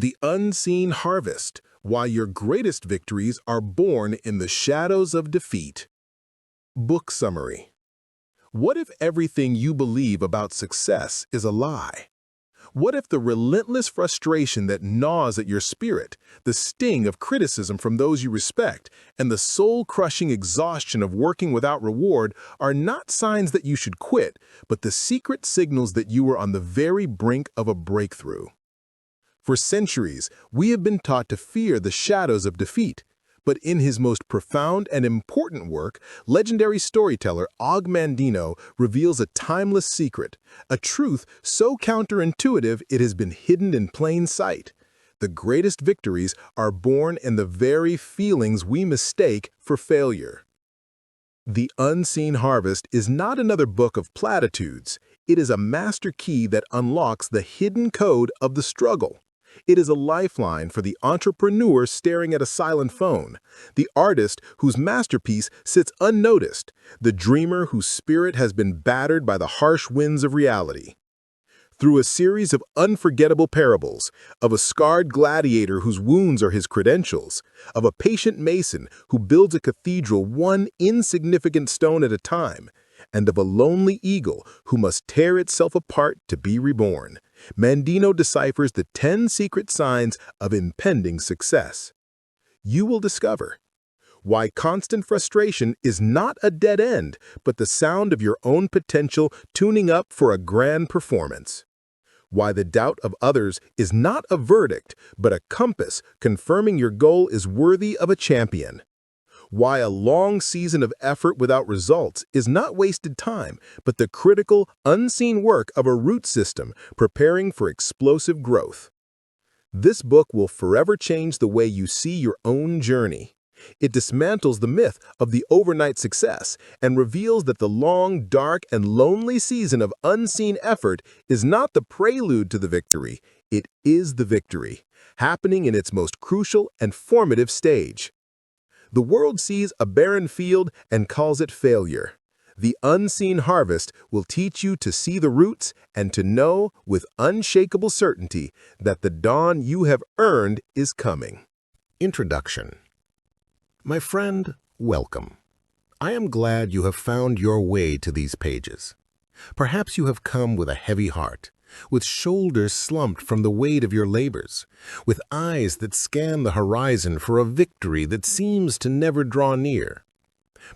The Unseen Harvest, Why Your Greatest Victories Are Born in the Shadows of Defeat. Book Summary. What if everything you believe about success is a lie? What if the relentless frustration that gnaws at your spirit, the sting of criticism from those you respect, and the soul-crushing exhaustion of working without reward are not signs that you should quit, but the secret signals that you are on the very brink of a breakthrough? For centuries, we have been taught to fear the shadows of defeat. But in his most profound and important work, legendary storyteller Og Mandino reveals a timeless secret, a truth so counterintuitive it has been hidden in plain sight. The greatest victories are born in the very feelings we mistake for failure. The Unseen Harvest is not another book of platitudes. It is a master key that unlocks the hidden code of the struggle. It is a lifeline for the entrepreneur staring at a silent phone, the artist whose masterpiece sits unnoticed, the dreamer whose spirit has been battered by the harsh winds of reality. Through a series of unforgettable parables, of a scarred gladiator whose wounds are his credentials, of a patient mason who builds a cathedral one insignificant stone at a time, and of a lonely eagle who must tear itself apart to be reborn, Mandino deciphers the 10 secret signs of impending success. You will discover why constant frustration is not a dead end, but the sound of your own potential tuning up for a grand performance. Why the doubt of others is not a verdict, but a compass confirming your goal is worthy of a champion. Why a long season of effort without results is not wasted time, but the critical, unseen work of a root system preparing for explosive growth. This book will forever change the way you see your own journey. It dismantles the myth of the overnight success and reveals that the long, dark, and lonely season of unseen effort is not the prelude to the victory. It is the victory, happening in its most crucial and formative stage. The world sees a barren field and calls it failure. The Unseen Harvest will teach you to see the roots and to know with unshakable certainty that the dawn you have earned is coming. Introduction. My friend, welcome. I am glad you have found your way to these pages. Perhaps you have come with a heavy heart, with shoulders slumped from the weight of your labors, with eyes that scan the horizon for a victory that seems to never draw near.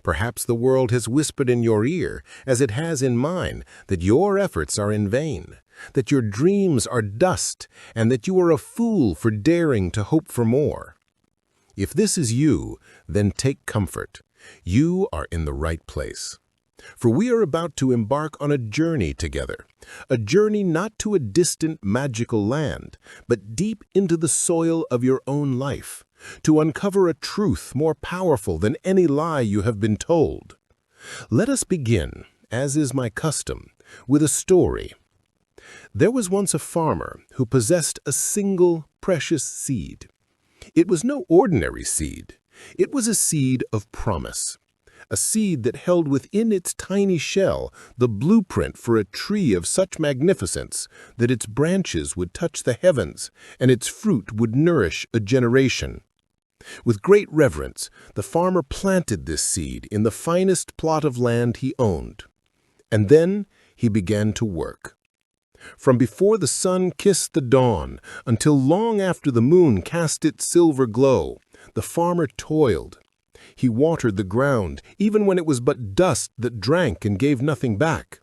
Perhaps the world has whispered in your ear, as it has in mine, that your efforts are in vain, that your dreams are dust, and that you are a fool for daring to hope for more. If this is you, then take comfort. You are in the right place. For we are about to embark on a journey together, a journey not to a distant magical land, but deep into the soil of your own life, to uncover a truth more powerful than any lie you have been told. Let us begin, as is my custom, with a story. There was once a farmer who possessed a single precious seed. It was no ordinary seed. It was a seed of promise. A seed that held within its tiny shell the blueprint for a tree of such magnificence that its branches would touch the heavens and its fruit would nourish a generation. With great reverence, the farmer planted this seed in the finest plot of land he owned. And then he began to work. From before the sun kissed the dawn until long after the moon cast its silver glow, the farmer toiled. He watered the ground, even when it was but dust that drank and gave nothing back.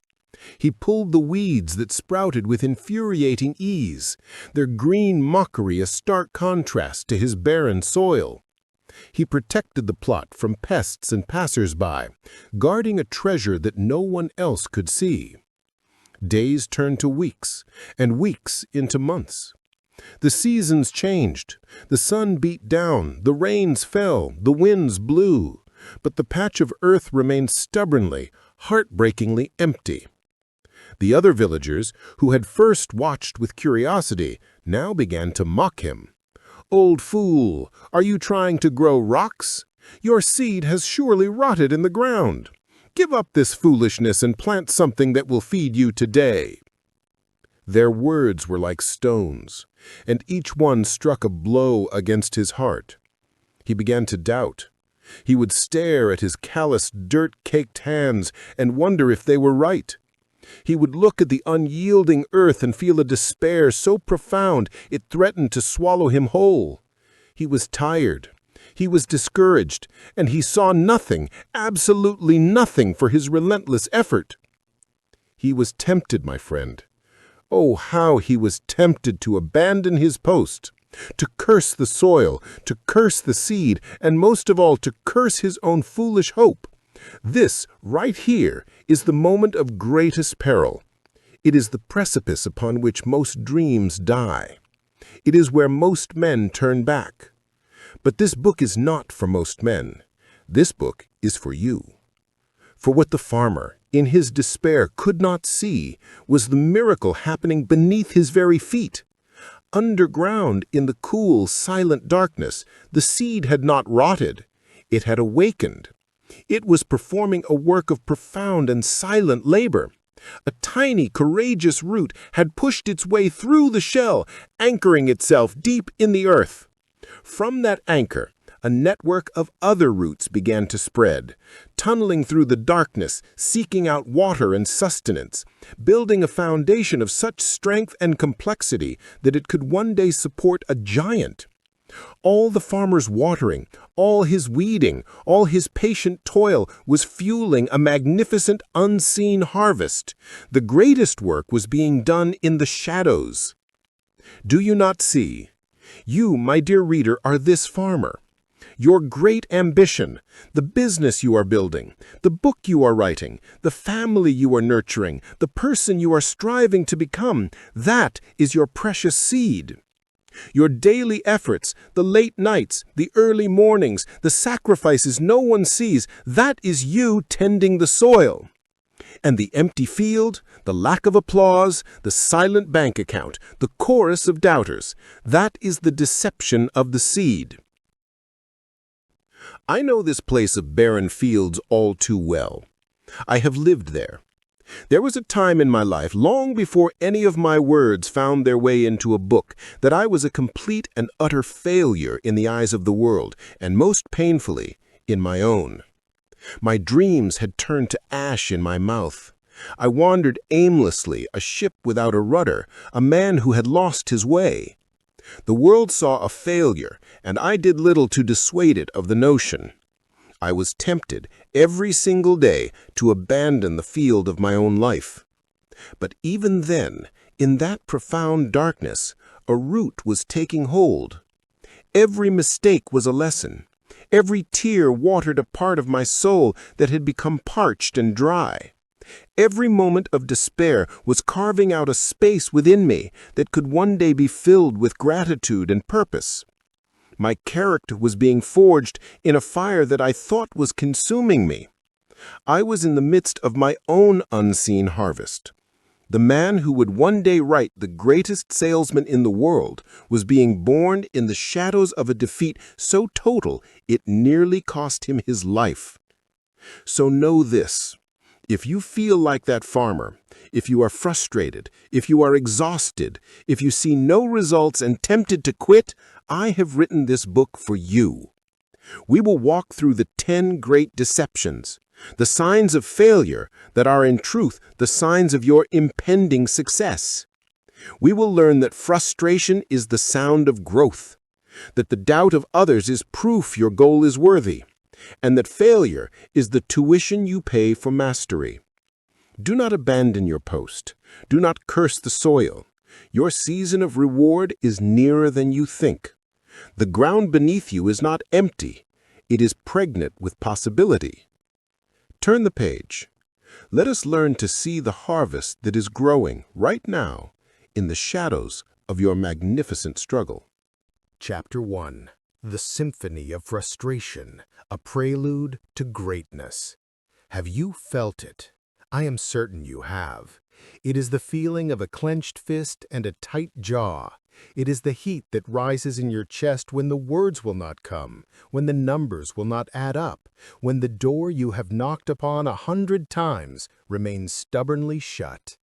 He pulled the weeds that sprouted with infuriating ease, their green mockery a stark contrast to his barren soil. He protected the plot from pests and passers-by, guarding a treasure that no one else could see. Days turned to weeks, and weeks into months. The seasons changed. The sun beat down, the rains fell, the winds blew, but the patch of earth remained stubbornly, heartbreakingly empty. The other villagers, who had first watched with curiosity, now began to mock him. "Old fool, are you trying to grow rocks? Your seed has surely rotted in the ground. Give up this foolishness and plant something that will feed you today." Their words were like stones. and each one struck a blow against his heart. He began to doubt. He would stare at his calloused, dirt-caked hands and wonder if they were right. He would look at the unyielding earth and feel a despair so profound it threatened to swallow him whole. He was tired. He was discouraged, and he saw nothing, absolutely nothing for his relentless effort. He was tempted, my friend. Oh, how he was tempted to abandon his post, to curse the soil, to curse the seed, and most of all to curse his own foolish hope. This, right here, is the moment of greatest peril. It is the precipice upon which most dreams die. It is where most men turn back. But this book is not for most men. This book is for you. For what the farmer, in his despair, could not see was the miracle happening beneath his very feet. Underground, in the cool, silent darkness, the seed had not rotted. It had awakened. It was performing a work of profound and silent labor. A tiny, courageous root had pushed its way through the shell, anchoring itself deep in the earth. From that anchor, a network of other roots began to spread, tunneling through the darkness, seeking out water and sustenance, building a foundation of such strength and complexity that it could one day support a giant. All the farmer's watering, all his weeding, all his patient toil was fueling a magnificent unseen harvest. The greatest work was being done in the shadows. Do you not see? You, my dear reader, are this farmer. Your great ambition, the business you are building, the book you are writing, the family you are nurturing, the person you are striving to become, that is your precious seed. Your daily efforts, the late nights, the early mornings, the sacrifices no one sees, that is you tending the soil. And the empty field, the lack of applause, the silent bank account, the chorus of doubters, that is the deception of the seed. I know this place of barren fields all too well. I have lived there. There was a time in my life, long before any of my words found their way into a book, that I was a complete and utter failure in the eyes of the world, and most painfully, in my own. My dreams had turned to ash in my mouth. I wandered aimlessly, a ship without a rudder, a man who had lost his way. The world saw a failure, and I did little to dissuade it of the notion. I was tempted every single day to abandon the field of my own life. But even then, in that profound darkness, a root was taking hold. Every mistake was a lesson. Every tear watered a part of my soul that had become parched and dry. Every moment of despair was carving out a space within me that could one day be filled with gratitude and purpose. My character was being forged in a fire that I thought was consuming me. I was in the midst of my own unseen harvest. The man who would one day write the greatest salesman in the world was being born in the shadows of a defeat so total it nearly cost him his life. So know this. If you feel like that farmer, if you are frustrated, if you are exhausted, if you see no results and tempted to quit, I have written this book for you. We will walk through the 10 great deceptions, the signs of failure that are in truth the signs of your impending success. We will learn that frustration is the sound of growth, that the doubt of others is proof your goal is worthy, and that failure is the tuition you pay for mastery. Do not abandon your post. Do not curse the soil. Your season of reward is nearer than you think. The ground beneath you is not empty. It is pregnant with possibility. Turn the page. Let us learn to see the harvest that is growing right now in the shadows of your magnificent struggle. Chapter 1. The Symphony of Frustration, a Prelude to Greatness. Have you felt it? I am certain you have. It is the feeling of a clenched fist and a tight jaw. It is the heat that rises in your chest when the words will not come, when the numbers will not add up, when the door you have knocked upon 100 times remains stubbornly shut.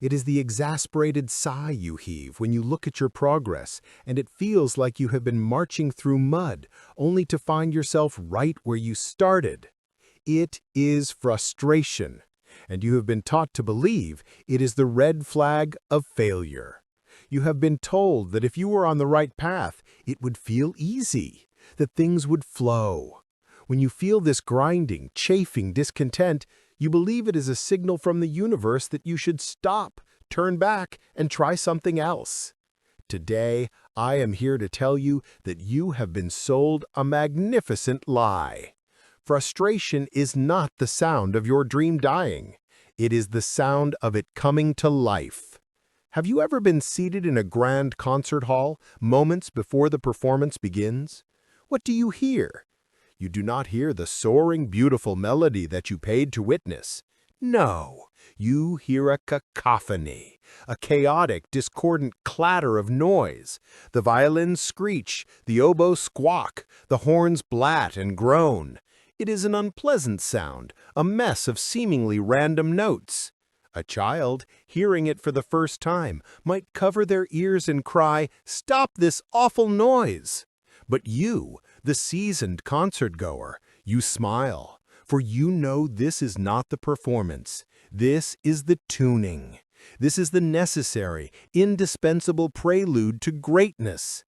It is the exasperated sigh you heave when you look at your progress, and it feels like you have been marching through mud, only to find yourself right where you started. It is frustration, and you have been taught to believe it is the red flag of failure. You have been told that if you were on the right path, it would feel easy, that things would flow. When you feel this grinding, chafing discontent, you believe it is a signal from the universe that you should stop, turn back, and try something else. Today, I am here to tell you that you have been sold a magnificent lie. Frustration is not the sound of your dream dying. It is the sound of it coming to life. Have you ever been seated in a grand concert hall, moments before the performance begins? What do you hear? You do not hear the soaring, beautiful melody that you paid to witness. No, you hear a cacophony, a chaotic, discordant clatter of noise. The violins screech, the oboe squawk, the horns blat and groan. It is an unpleasant sound, a mess of seemingly random notes. A child, hearing it for the first time, might cover their ears and cry, "Stop this awful noise!" But you, the seasoned concert-goer, you smile, for you know this is not the performance. This is the tuning. This is the necessary, indispensable prelude to greatness.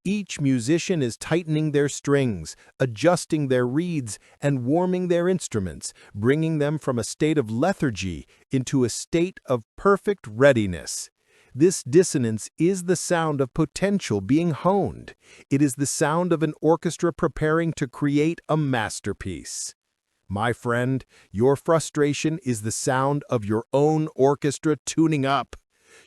Each musician is tightening their strings, adjusting their reeds, and warming their instruments, bringing them from a state of lethargy into a state of perfect readiness. This dissonance is the sound of potential being honed. It is the sound of an orchestra preparing to create a masterpiece. My friend, your frustration is the sound of your own orchestra tuning up.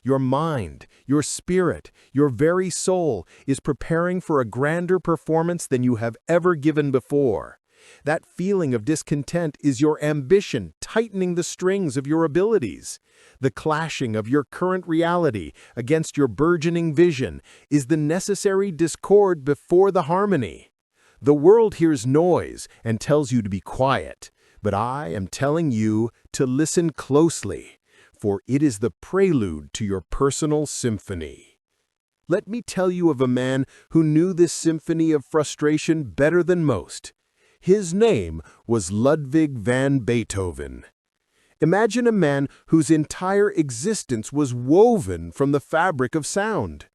Your mind, your spirit, your very soul is preparing for a grander performance than you have ever given before. That feeling of discontent is your ambition tightening the strings of your abilities. The clashing of your current reality against your burgeoning vision is the necessary discord before the harmony. The world hears noise and tells you to be quiet, but I am telling you to listen closely, for it is the prelude to your personal symphony. Let me tell you of a man who knew this symphony of frustration better than most. His name was Ludwig van Beethoven. Imagine a man whose entire existence was woven from the fabric of sound.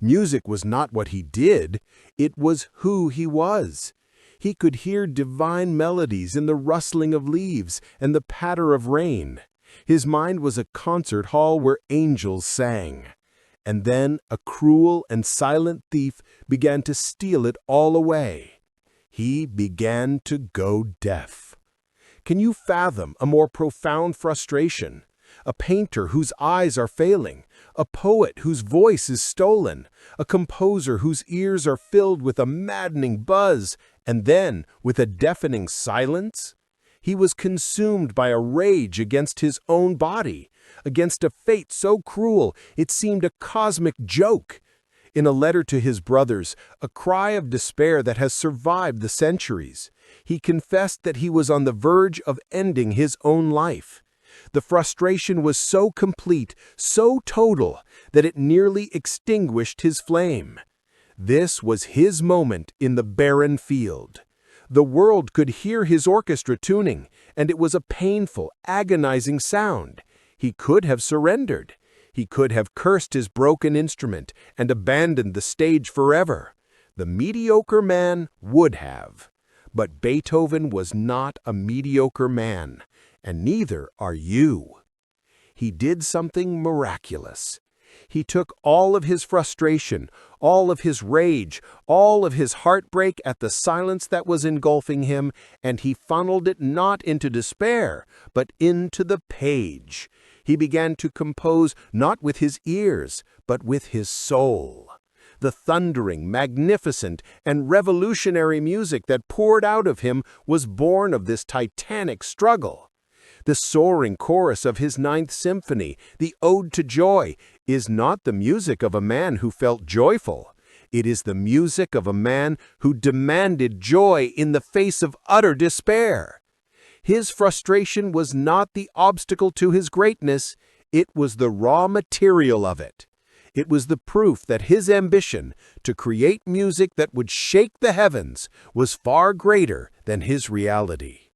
Music was not what he did, it was who he was. He could hear divine melodies in the rustling of leaves and the patter of rain. His mind was a concert hall where angels sang. And then a cruel and silent thief began to steal it all away. He began to go deaf. Can you fathom a more profound frustration? A painter whose eyes are failing, a poet whose voice is stolen, a composer whose ears are filled with a maddening buzz, and then with a deafening silence? He was consumed by a rage against his own body, against a fate so cruel it seemed a cosmic joke. In a letter to his brothers, a cry of despair that has survived the centuries, he confessed that he was on the verge of ending his own life. The frustration was so complete, so total, that it nearly extinguished his flame. This was his moment in the barren field. The world could hear his orchestra tuning, and it was a painful, agonizing sound. He could have surrendered. He could have cursed his broken instrument and abandoned the stage forever. The mediocre man would have. But Beethoven was not a mediocre man, and neither are you. He did something miraculous. He took all of his frustration, all of his rage, all of his heartbreak at the silence that was engulfing him, and he funneled it not into despair, but into the page. He began to compose not with his ears, but with his soul. The thundering, magnificent, and revolutionary music that poured out of him was born of this titanic struggle. The soaring chorus of his Ninth Symphony, the Ode to Joy, is not the music of a man who felt joyful. It is the music of a man who demanded joy in the face of utter despair. His frustration was not the obstacle to his greatness, It was the raw material of it. It was the proof that his ambition to create music that would shake the heavens was far greater than his reality.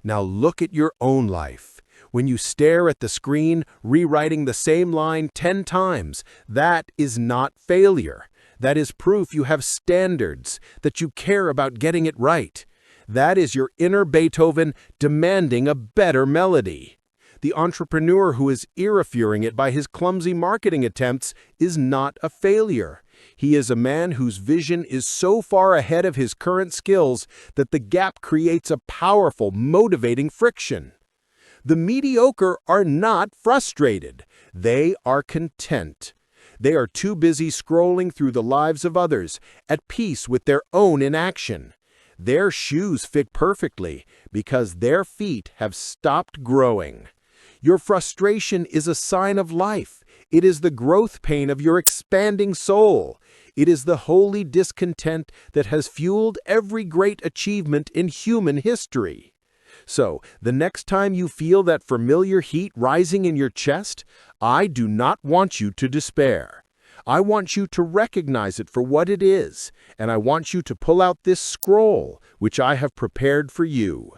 Now look at your own life. When you stare at the screen, rewriting the same line 10 times, that is not failure. That is proof you have standards, that you care about getting it right. That is your inner Beethoven demanding a better melody. The entrepreneur who is ear-fearing it by his clumsy marketing attempts is not a failure. He is a man whose vision is so far ahead of his current skills that the gap creates a powerful, motivating friction. The mediocre are not frustrated. They are content. They are too busy scrolling through the lives of others, at peace with their own inaction. Their shoes fit perfectly because their feet have stopped growing. Your frustration is a sign of life. It is the growth pain of your expanding soul. It is the holy discontent that has fueled every great achievement in human history. So, the next time you feel that familiar heat rising in your chest, I do not want you to despair. I want you to recognize it for what it is, and I want you to pull out this scroll, which I have prepared for you.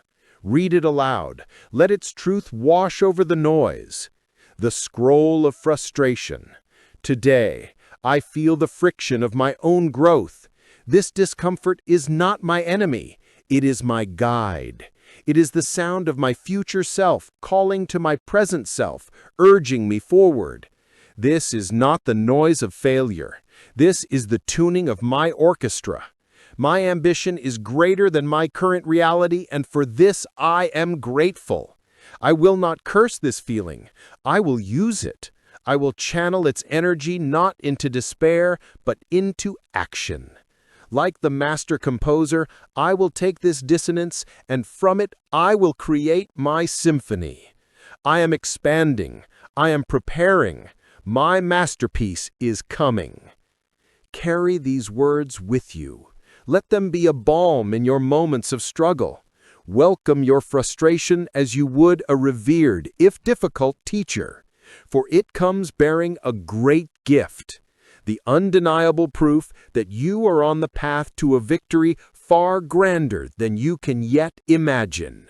Read it aloud. Let its truth wash over the noise. The scroll of frustration. Today, I feel the friction of my own growth. This discomfort is not my enemy. It is my guide. It is the sound of my future self calling to my present self, urging me forward. This is not the noise of failure. This is the tuning of my orchestra. My ambition is greater than my current reality, and for this I am grateful. I will not curse this feeling. I will use it. I will channel its energy not into despair, but into action. Like the master composer, I will take this dissonance, and from it I will create my symphony. I am expanding. I am preparing. My masterpiece is coming. Carry these words with you. Let them be a balm in your moments of struggle. Welcome your frustration as you would a revered, if difficult, teacher, for it comes bearing a great gift. The undeniable proof that you are on the path to a victory far grander than you can yet imagine.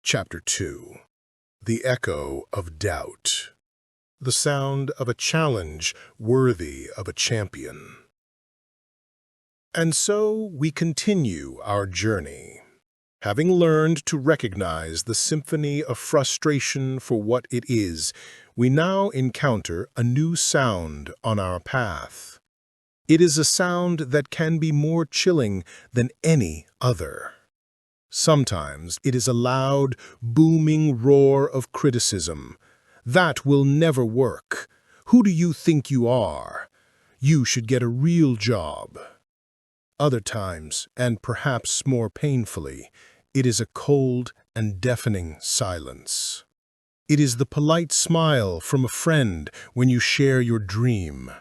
Chapter 2. The Echo of Doubt. The sound of a challenge worthy of a champion. And so we continue our journey. Having learned to recognize the symphony of frustration for what it is, we now encounter a new sound on our path. It is a sound that can be more chilling than any other. Sometimes it is a loud, booming roar of criticism. That will never work. Who do you think you are? You should get a real job. Other times, and perhaps more painfully, it is a cold and deafening silence. It is the polite smile from a friend when you share your dream.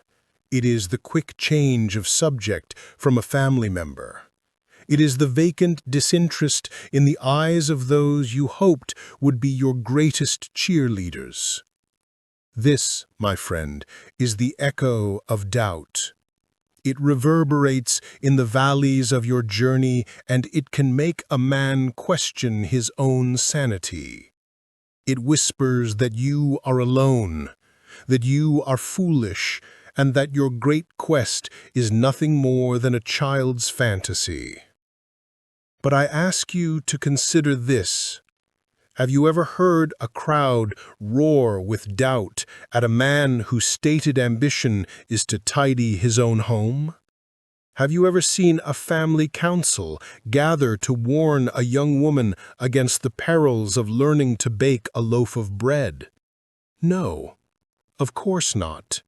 It is the quick change of subject from a family member. It is the vacant disinterest in the eyes of those you hoped would be your greatest cheerleaders. This, my friend, is the echo of doubt. It reverberates in the valleys of your journey, and it can make a man question his own sanity. It whispers that you are alone, that you are foolish, and that your great quest is nothing more than a child's fantasy. But I ask you to consider this. Have you ever heard a crowd roar with doubt at a man whose stated ambition is to tidy his own home? Have you ever seen a family council gather to warn a young woman against the perils of learning to bake a loaf of bread? No, of course not.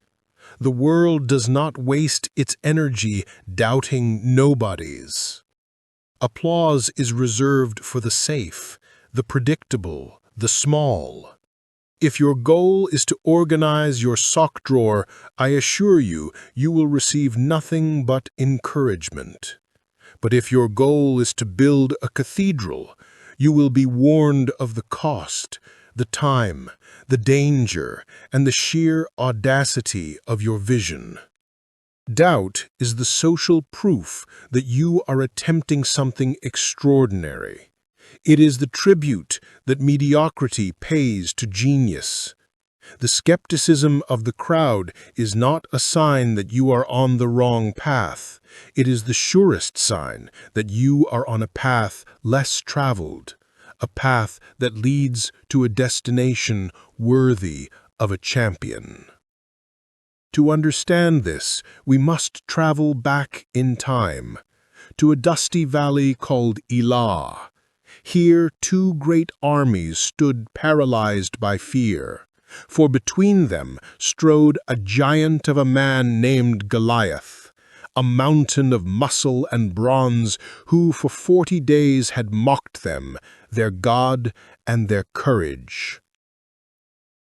The world does not waste its energy doubting nobodies. Applause is reserved for the safe, the predictable, the small. If your goal is to organize your sock drawer, I assure you, you will receive nothing but encouragement. But if your goal is to build a cathedral, you will be warned of the cost, the time, the danger, and the sheer audacity of your vision. Doubt is the social proof that you are attempting something extraordinary. It is the tribute that mediocrity pays to genius. The skepticism of the crowd is not a sign that you are on the wrong path. It is the surest sign that you are on a path less traveled, a path that leads to a destination worthy of a champion. To understand this, we must travel back in time, to a dusty valley called Elah. Here 2 great armies stood paralyzed by fear, for between them strode a giant of a man named Goliath, a mountain of muscle and bronze who for 40 days had mocked them, their God and their courage.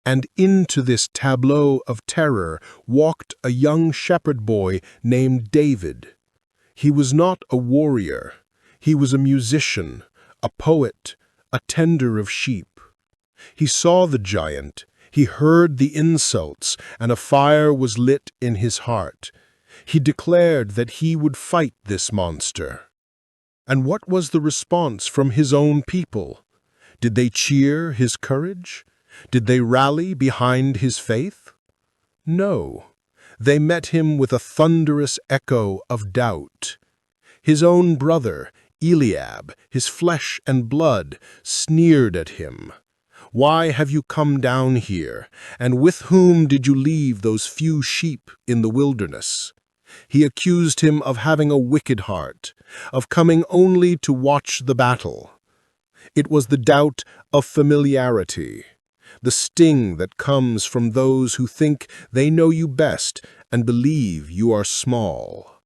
And into this tableau of terror walked a young shepherd boy named David. He was not a warrior. He was a musician, a poet, a tender of sheep. He saw the giant. He heard the insults, and a fire was lit in his heart. He declared that he would fight this monster. And what was the response from his own people? Did they cheer his courage? Did they rally behind his faith? No. They met him with a thunderous echo of doubt. His own brother, Eliab, his flesh and blood, sneered at him. Why have you come down here, and with whom did you leave those few sheep in the wilderness? He accused him of having a wicked heart, of coming only to watch the battle. It was the doubt of familiarity, the sting that comes from those who think they know you best and believe you are small.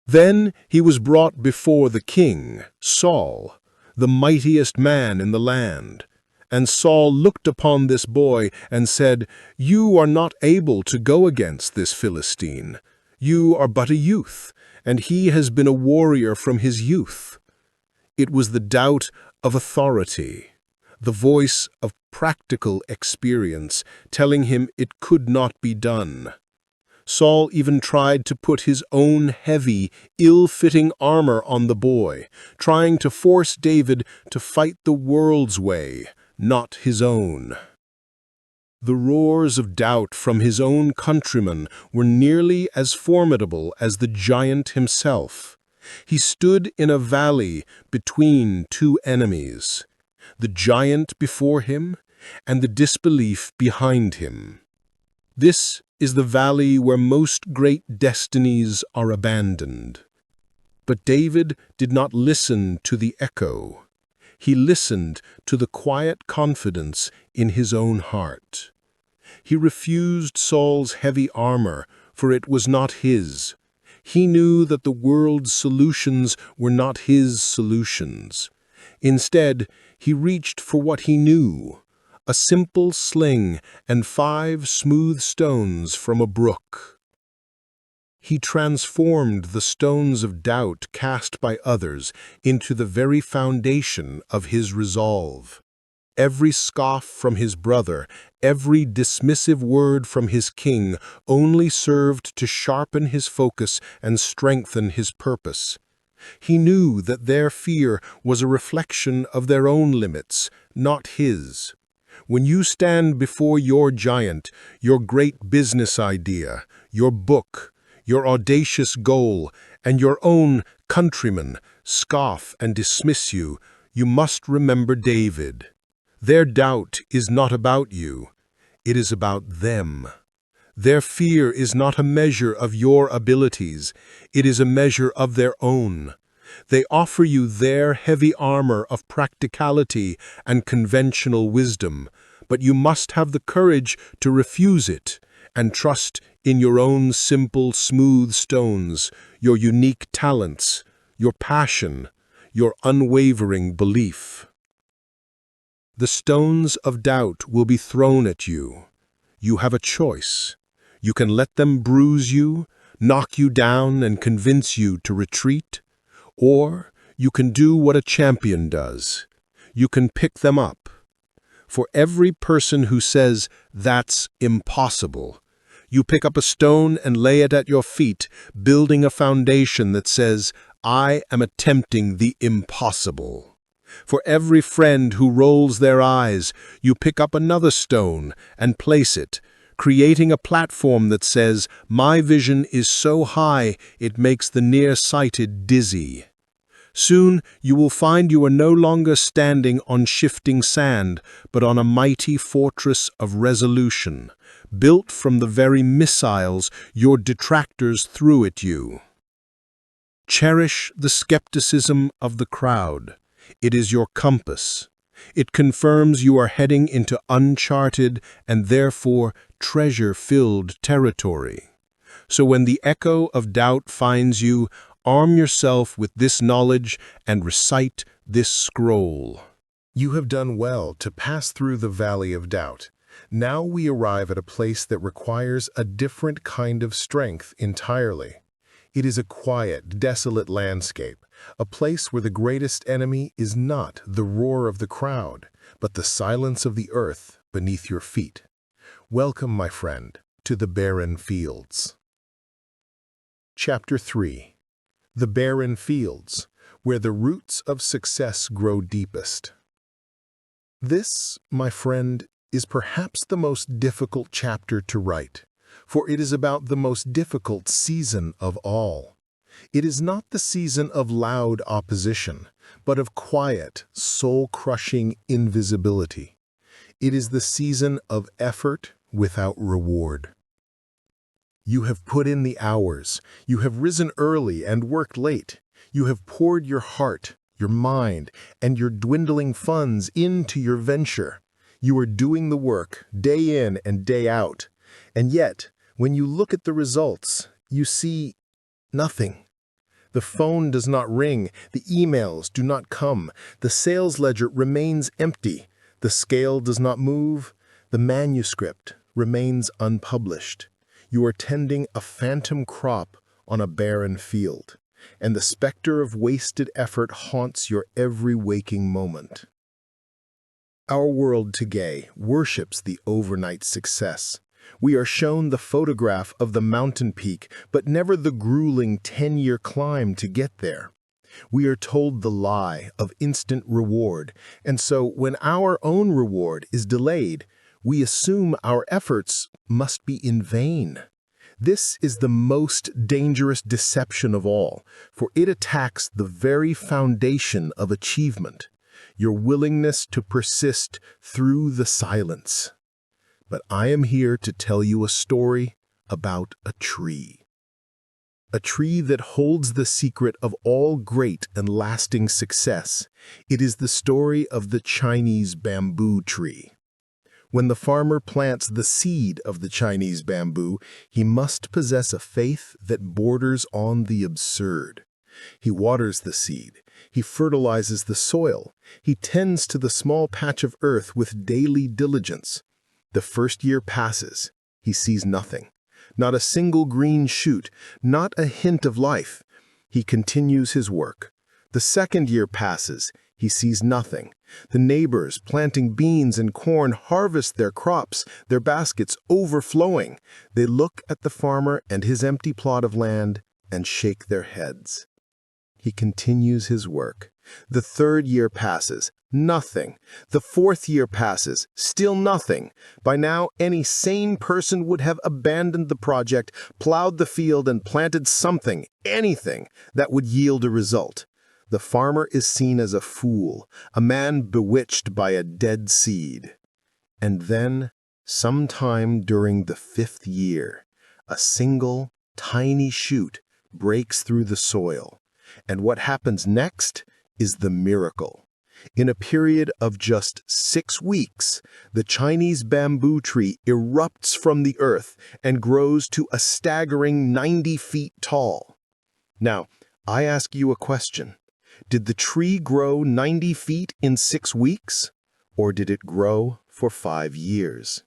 Then he was brought before the king, Saul, the mightiest man in the land. And Saul looked upon this boy and said, "You are not able to go against this Philistine. You are but a youth, and he has been a warrior from his youth." It was the doubt of authority, the voice of practical experience telling him it could not be done. Saul even tried to put his own heavy, ill-fitting armor on the boy, trying to force David to fight the world's way, not his own. The roars of doubt from his own countrymen were nearly as formidable as the giant himself. He stood in a valley between 2 enemies, the giant before him and the disbelief behind him. This is the valley where most great destinies are abandoned. But David did not listen to the echo. He listened to the quiet confidence in his own heart. He refused Saul's heavy armor, for it was not his. He knew that the world's solutions were not his solutions. Instead, he reached for what he knew, a simple sling and 5 smooth stones from a brook. He transformed the stones of doubt cast by others into the very foundation of his resolve. Every scoff from his brother, every dismissive word from his king only served to sharpen his focus and strengthen his purpose. He knew that their fear was a reflection of their own limits, not his. When you stand before your giant, your great business idea, your book, your audacious goal, and your own countrymen scoff and dismiss you, you must remember David. Their doubt is not about you. It is about them. Their fear is not a measure of your abilities. It is a measure of their own. They offer you their heavy armor of practicality and conventional wisdom, but you must have the courage to refuse it and trust in your own simple, smooth stones, your unique talents, your passion, your unwavering belief. The stones of doubt will be thrown at you. You have a choice. You can let them bruise you, knock you down, and convince you to retreat, or you can do what a champion does. You can pick them up. For every person who says, "That's impossible," you pick up a stone and lay it at your feet, building a foundation that says, "I am attempting the impossible." For every friend who rolls their eyes, you pick up another stone and place it, creating a platform that says, "My vision is so high it makes the nearsighted dizzy." Soon you will find you are no longer standing on shifting sand, but on a mighty fortress of resolution, built from the very missiles your detractors threw at you. Cherish the skepticism of the crowd. It is your compass. It confirms you are heading into uncharted and therefore treasure-filled territory. So when the echo of doubt finds you, arm yourself with this knowledge and recite this scroll. You have done well to pass through the valley of doubt. Now we arrive at a place that requires a different kind of strength entirely. It is a quiet, desolate landscape, a place where the greatest enemy is not the roar of the crowd, but the silence of the earth beneath your feet. Welcome, my friend, to the barren fields. Chapter 3. The barren fields, where the roots of success grow deepest. This, my friend, is perhaps the most difficult chapter to write, for it is about the most difficult season of all. It is not the season of loud opposition, but of quiet, soul-crushing invisibility. It is the season of effort without reward. You have put in the hours, you have risen early and worked late, you have poured your heart, your mind, and your dwindling funds into your venture. You are doing the work, day in and day out. And yet, when you look at the results, you see nothing. The phone does not ring, the emails do not come, the sales ledger remains empty, the scale does not move, the manuscript remains unpublished. You are tending a phantom crop on a barren field, and the specter of wasted effort haunts your every waking moment. Our world today worships the overnight success. We are shown the photograph of the mountain peak, but never the grueling 10-year climb to get there. We are told the lie of instant reward, and so when our own reward is delayed, we assume our efforts must be in vain. This is the most dangerous deception of all, for it attacks the very foundation of achievement, your willingness to persist through the silence. But I am here to tell you a story about a tree. A tree that holds the secret of all great and lasting success. It is the story of the Chinese bamboo tree. When the farmer plants the seed of the Chinese bamboo, he must possess a faith that borders on the absurd. He waters the seed, he fertilizes the soil, he tends to the small patch of earth with daily diligence. The first year passes, he sees nothing, not a single green shoot, not a hint of life. He continues his work. The second year passes, he sees nothing. The neighbors, planting beans and corn, harvest their crops, their baskets overflowing. They look at the farmer and his empty plot of land and shake their heads. He continues his work. The third year passes, nothing. The fourth year passes, still nothing. By now, any sane person would have abandoned the project, plowed the field, and planted something, anything, that would yield a result. The farmer is seen as a fool, a man bewitched by a dead seed. And then, sometime during the fifth year, a single, tiny shoot breaks through the soil. And what happens next is the miracle. In a period of just 6 weeks, the Chinese bamboo tree erupts from the earth and grows to a staggering 90 feet tall. Now, I ask you a question. Did the tree grow 90 feet in 6 weeks? Or did it grow for 5 years?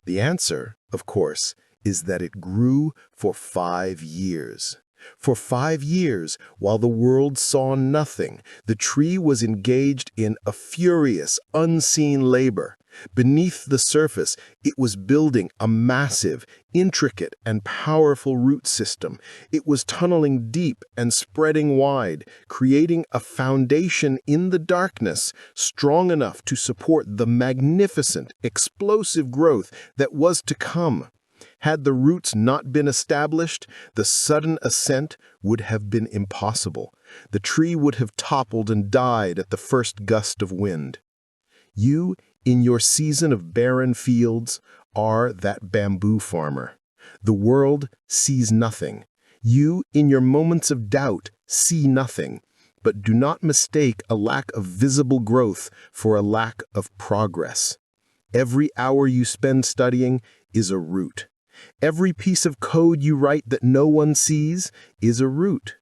The answer, of course, is that it grew for 5 years. For 5 years, while the world saw nothing, the tree was engaged in a furious, unseen labor. Beneath the surface, it was building a massive, intricate, and powerful root system. It was tunneling deep and spreading wide, creating a foundation in the darkness strong enough to support the magnificent, explosive growth that was to come. Had the roots not been established, the sudden ascent would have been impossible. The tree would have toppled and died at the first gust of wind. You, in your season of barren fields, are that bamboo farmer. The world sees nothing. You, in your moments of doubt, see nothing. But do not mistake a lack of visible growth for a lack of progress. Every hour you spend studying is a root. Every piece of code you write that no one sees is a root.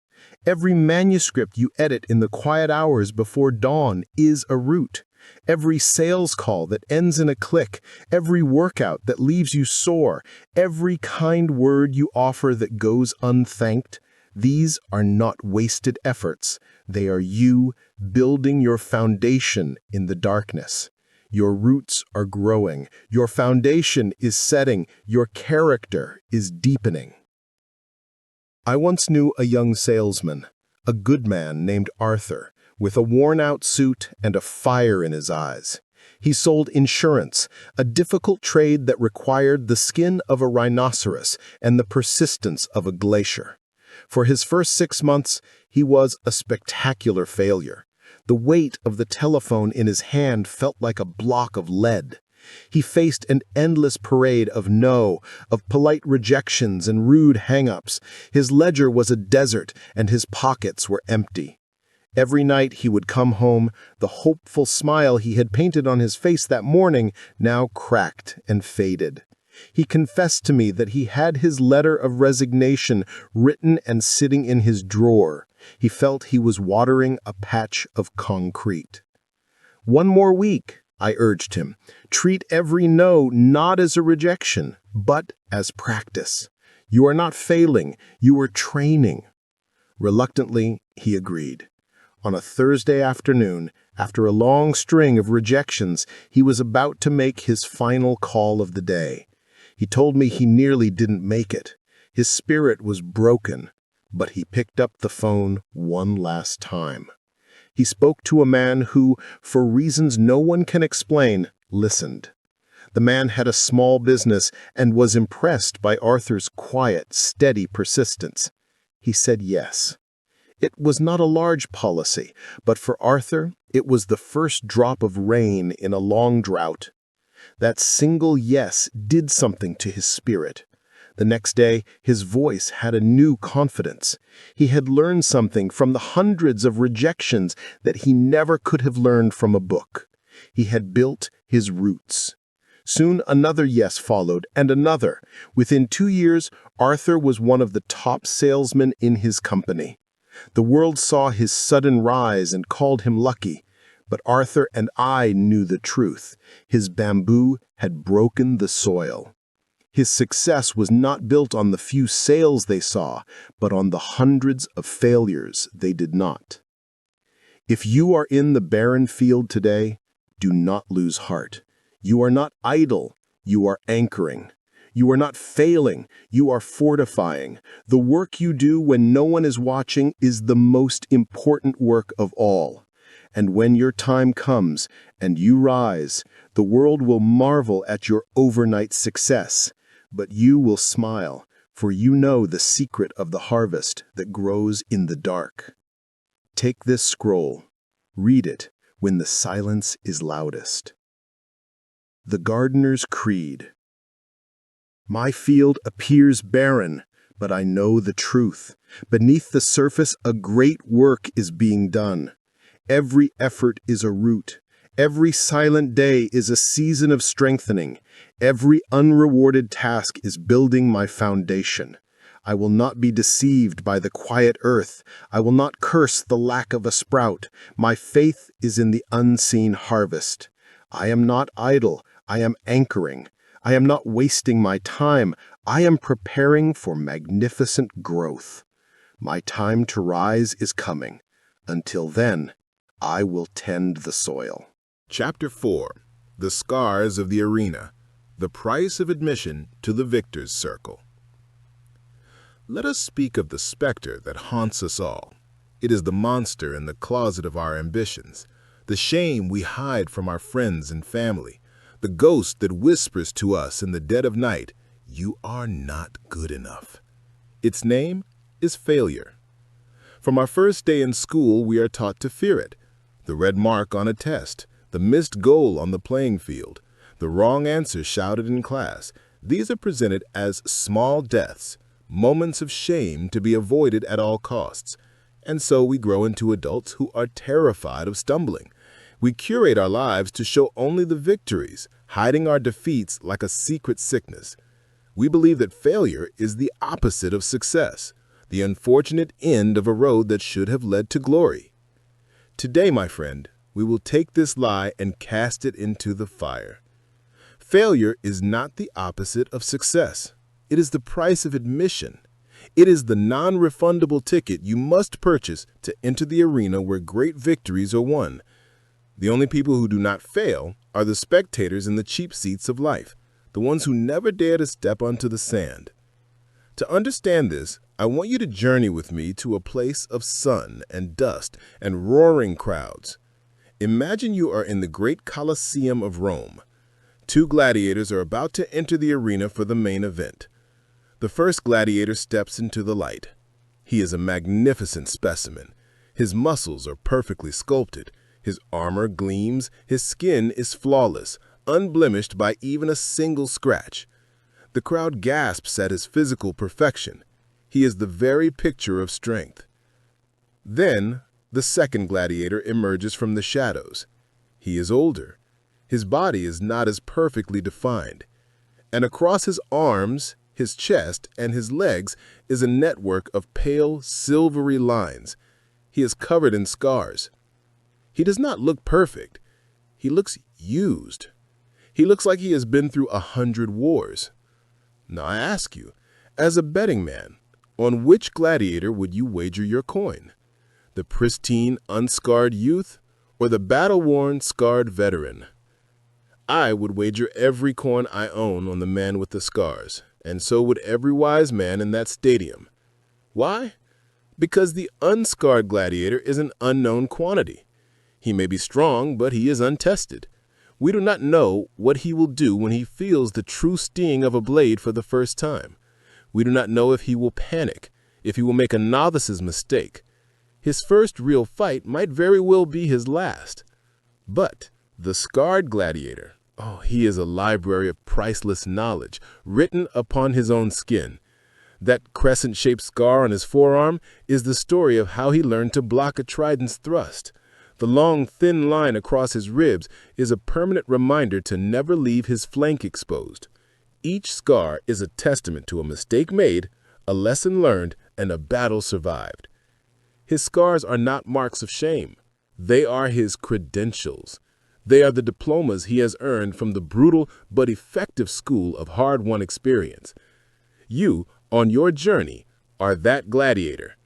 Every manuscript you edit in the quiet hours before dawn is a root. Every sales call that ends in a click, every workout that leaves you sore, every kind word you offer that goes unthanked, these are not wasted efforts. They are you building your foundation in the darkness. Your roots are growing, your foundation is setting, your character is deepening. I once knew a young salesman, a good man named Arthur, with a worn-out suit and a fire in his eyes. He sold insurance, a difficult trade that required the skin of a rhinoceros and the persistence of a glacier. For his first 6 months, he was a spectacular failure. The weight of the telephone in his hand felt like a block of lead. He faced an endless parade of no, of polite rejections and rude hang-ups. His ledger was a desert, and his pockets were empty. Every night he would come home, the hopeful smile he had painted on his face that morning now cracked and faded. He confessed to me that he had his letter of resignation written and sitting in his drawer. He felt he was watering a patch of concrete. "One more week," I urged him. "Treat every no not as a rejection, but as practice. You are not failing, you are training." Reluctantly, he agreed. On a Thursday afternoon, after a long string of rejections, he was about to make his final call of the day. He told me he nearly didn't make it. His spirit was broken, but he picked up the phone one last time. He spoke to a man who, for reasons no one can explain, listened. The man had a small business and was impressed by Arthur's quiet, steady persistence. He said yes. It was not a large policy, but for Arthur, it was the first drop of rain in a long drought. That single yes did something to his spirit. The next day, his voice had a new confidence. He had learned something from the hundreds of rejections that he never could have learned from a book. He had built his roots. Soon another yes followed, and another. Within 2 years, Arthur was one of the top salesmen in his company. The world saw his sudden rise and called him lucky. But Arthur and I knew the truth. His bamboo had broken the soil. His success was not built on the few sales they saw, but on the hundreds of failures they did not. If you are in the barren field today, do not lose heart. You are not idle, you are anchoring. You are not failing, you are fortifying. The work you do when no one is watching is the most important work of all. And when your time comes and you rise, the world will marvel at your overnight success. But you will smile, for you know the secret of the harvest that grows in the dark. Take this scroll. Read it when the silence is loudest. The Gardener's Creed. My field appears barren, but I know the truth. Beneath the surface, a great work is being done. Every effort is a root. Every silent day is a season of strengthening. Every unrewarded task is building my foundation. I will not be deceived by the quiet earth. I will not curse the lack of a sprout. My faith is in the unseen harvest. I am not idle. I am anchoring. I am not wasting my time. I am preparing for magnificent growth. My time to rise is coming. Until then, I will tend the soil. Chapter 4. The Scars of the Arena, the price of admission to the victor's circle. Let us speak of the specter that haunts us all. It is the monster in the closet of our ambitions, the shame we hide from our friends and family, the ghost that whispers to us in the dead of night, "You are not good enough." Its name is failure. From our first day in school, we are taught to fear it. The red mark on a test, the missed goal on the playing field, the wrong answer shouted in class, these are presented as small deaths, moments of shame to be avoided at all costs. And so we grow into adults who are terrified of stumbling. We curate our lives to show only the victories, hiding our defeats like a secret sickness. We believe that failure is the opposite of success, the unfortunate end of a road that should have led to glory. Today, my friend, we will take this lie and cast it into the fire. Failure is not the opposite of success. It is the price of admission. It is the non-refundable ticket you must purchase to enter the arena where great victories are won. The only people who do not fail are the spectators in the cheap seats of life, the ones who never dare to step onto the sand. To understand this, I want you to journey with me to a place of sun and dust and roaring crowds. Imagine you are in the great Colosseum of Rome. Two gladiators are about to enter the arena for the main event. The first gladiator steps into the light. He is a magnificent specimen. His muscles are perfectly sculpted. His armor gleams. His skin is flawless, unblemished by even a single scratch. The crowd gasps at his physical perfection. He is the very picture of strength. Then, the second gladiator emerges from the shadows. He is older. His body is not as perfectly defined. And across his arms, his chest, and his legs is a network of pale, silvery lines. He is covered in scars. He does not look perfect. He looks used. He looks like he has been through 100 wars. Now I ask you, as a betting man, on which gladiator would you wager your coin? The pristine, unscarred youth, or the battle-worn, scarred veteran? I would wager every coin I own on the man with the scars, and so would every wise man in that stadium. Why? Because the unscarred gladiator is an unknown quantity. He may be strong, but he is untested. We do not know what he will do when he feels the true sting of a blade for the first time. We do not know if he will panic, if he will make a novice's mistake. His first real fight might very well be his last. But the scarred gladiator, he is a library of priceless knowledge, written upon his own skin. That crescent-shaped scar on his forearm is the story of how he learned to block a trident's thrust. The long, thin line across his ribs is a permanent reminder to never leave his flank exposed. Each scar is a testament to a mistake made, a lesson learned, and a battle survived. His scars are not marks of shame. They are his credentials. They are the diplomas he has earned from the brutal but effective school of hard-won experience. You, on your journey, are that gladiator.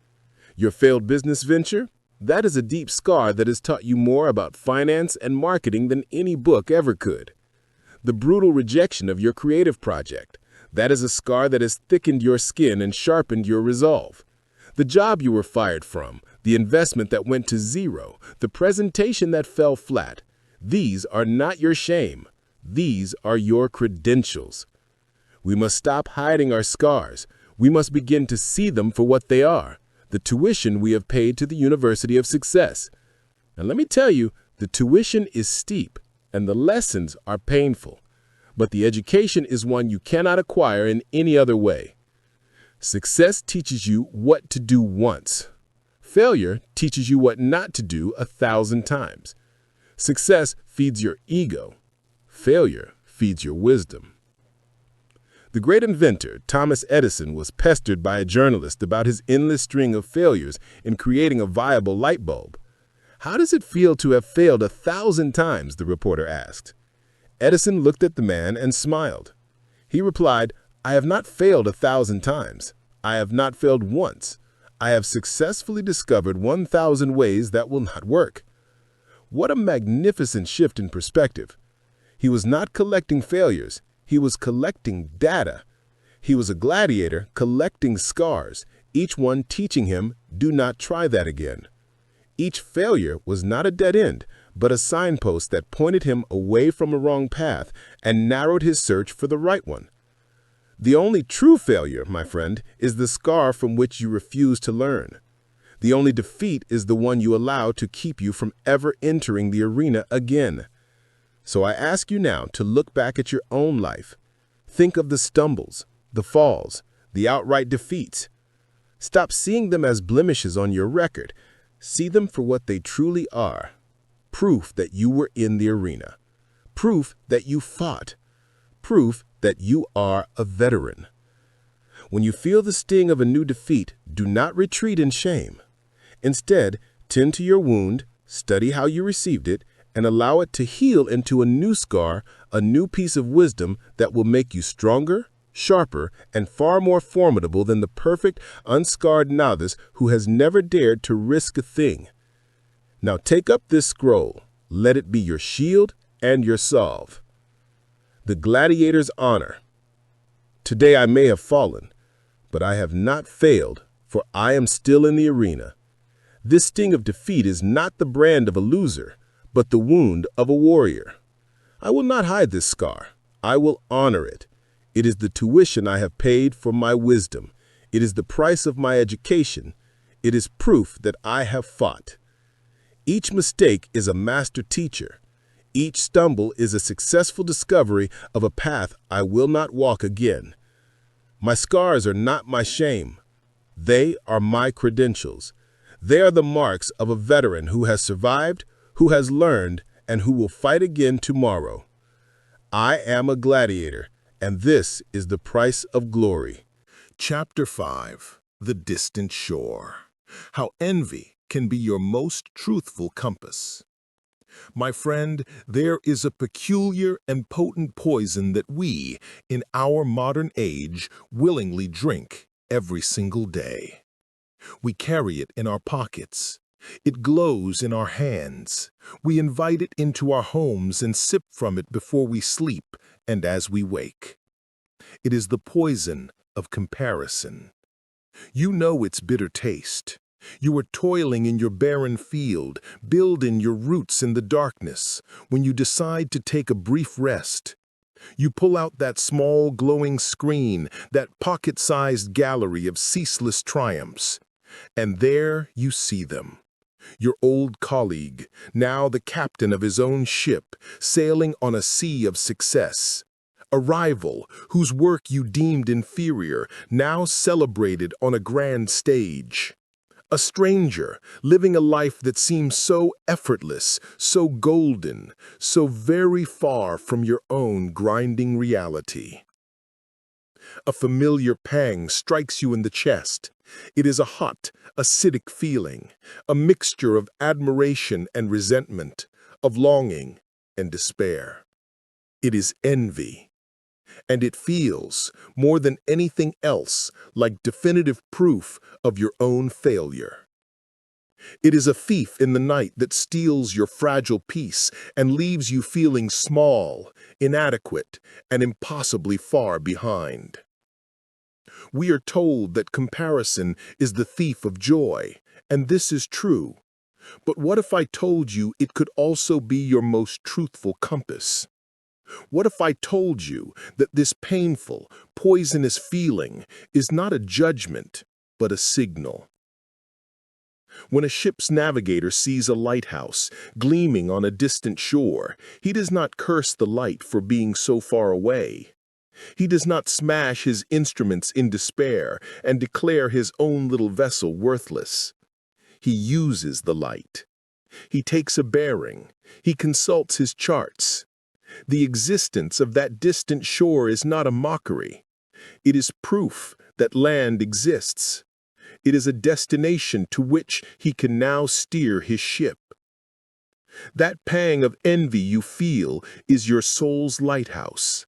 Your failed business venture? That is a deep scar that has taught you more about finance and marketing than any book ever could. The brutal rejection of your creative project? That is a scar that has thickened your skin and sharpened your resolve. The job you were fired from, the investment that went to zero, the presentation that fell flat. These are not your shame. These are your credentials. We must stop hiding our scars. We must begin to see them for what they are, the tuition we have paid to the University of Success. And let me tell you, the tuition is steep and the lessons are painful, but the education is one you cannot acquire in any other way. Success teaches you what to do once. Failure teaches you what not to do 1,000 times. Success feeds your ego. Failure feeds your wisdom. The great inventor, Thomas Edison, was pestered by a journalist about his endless string of failures in creating a viable light bulb. "How does it feel to have failed 1,000 times?" the reporter asked. Edison looked at the man and smiled. He replied, "I have not failed 1,000 times. I have not failed once. I have successfully discovered 1,000 ways that will not work." What a magnificent shift in perspective. He was not collecting failures. He was collecting data. He was a gladiator collecting scars, each one teaching him, do not try that again. Each failure was not a dead end, but a signpost that pointed him away from a wrong path and narrowed his search for the right one. The only true failure, my friend, is the scar from which you refuse to learn. The only defeat is the one you allow to keep you from ever entering the arena again. So I ask you now to look back at your own life. Think of the stumbles, the falls, the outright defeats. Stop seeing them as blemishes on your record. See them for what they truly are. Proof that you were in the arena. Proof that you fought. Proof that you are a veteran. When you feel the sting of a new defeat, do not retreat in shame. Instead, tend to your wound, study how you received it, and allow it to heal into a new scar, a new piece of wisdom that will make you stronger, sharper, and far more formidable than the perfect, unscarred novice who has never dared to risk a thing. Now take up this scroll. Let it be your shield and your salve. The gladiator's honor. Today I may have fallen, but I have not failed, for I am still in the arena. This sting of defeat is not the brand of a loser, but the wound of a warrior. I will not hide this scar. I will honor it. It is the tuition I have paid for my wisdom. It is the price of my education. It is proof that I have fought. Each mistake is a master teacher. Each stumble is a successful discovery of a path I will not walk again. My scars are not my shame. They are my credentials. They are the marks of a veteran who has survived, who has learned, and who will fight again tomorrow. I am a gladiator, and this is the price of glory. Chapter 5. The Distant Shore. How envy can be your most truthful compass. My friend, there is a peculiar and potent poison that we, in our modern age, willingly drink every single day. We carry it in our pockets. It glows in our hands. We invite it into our homes and sip from it before we sleep and as we wake. It is the poison of comparison. You know its bitter taste. You are toiling in your barren field, building your roots in the darkness, when you decide to take a brief rest. You pull out that small glowing screen, that pocket-sized gallery of ceaseless triumphs, and there you see them. Your old colleague, now the captain of his own ship, sailing on a sea of success. A rival whose work you deemed inferior, now celebrated on a grand stage. A stranger living a life that seems so effortless, so golden, so very far from your own grinding reality. A familiar pang strikes you in the chest. It is a hot, acidic feeling, a mixture of admiration and resentment, of longing and despair. It is envy. And it feels, more than anything else, like definitive proof of your own failure. It is a thief in the night that steals your fragile peace and leaves you feeling small, inadequate, and impossibly far behind. We are told that comparison is the thief of joy, and this is true. But what if I told you it could also be your most truthful compass? What if I told you that this painful, poisonous feeling is not a judgment, but a signal? When a ship's navigator sees a lighthouse gleaming on a distant shore, he does not curse the light for being so far away. He does not smash his instruments in despair and declare his own little vessel worthless. He uses the light. He takes a bearing. He consults his charts. The existence of that distant shore is not a mockery. It is proof that land exists. It is a destination to which he can now steer his ship. That pang of envy you feel is your soul's lighthouse.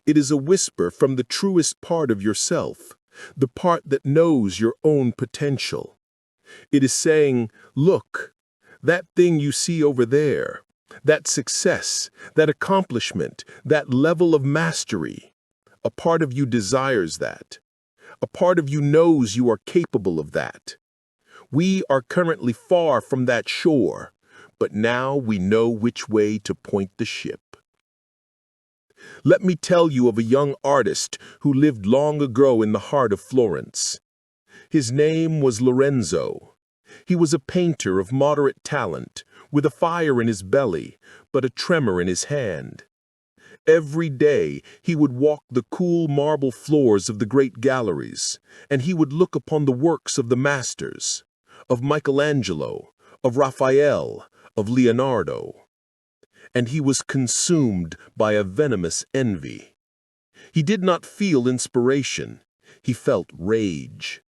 It is a whisper from the truest part of yourself, the part that knows your own potential. It is saying, look, that thing you see over there, that success, that accomplishment, that level of mastery. A part of you desires that. A part of you knows you are capable of that. We are currently far from that shore, but now we know which way to point the ship. Let me tell you of a young artist who lived long ago in the heart of Florence. His name was Lorenzo. He was a painter of moderate talent, with a fire in his belly, but a tremor in his hand. Every day he would walk the cool marble floors of the great galleries, and he would look upon the works of the masters, of Michelangelo, of Raphael, of Leonardo. And he was consumed by a venomous envy. He did not feel inspiration, he felt rage.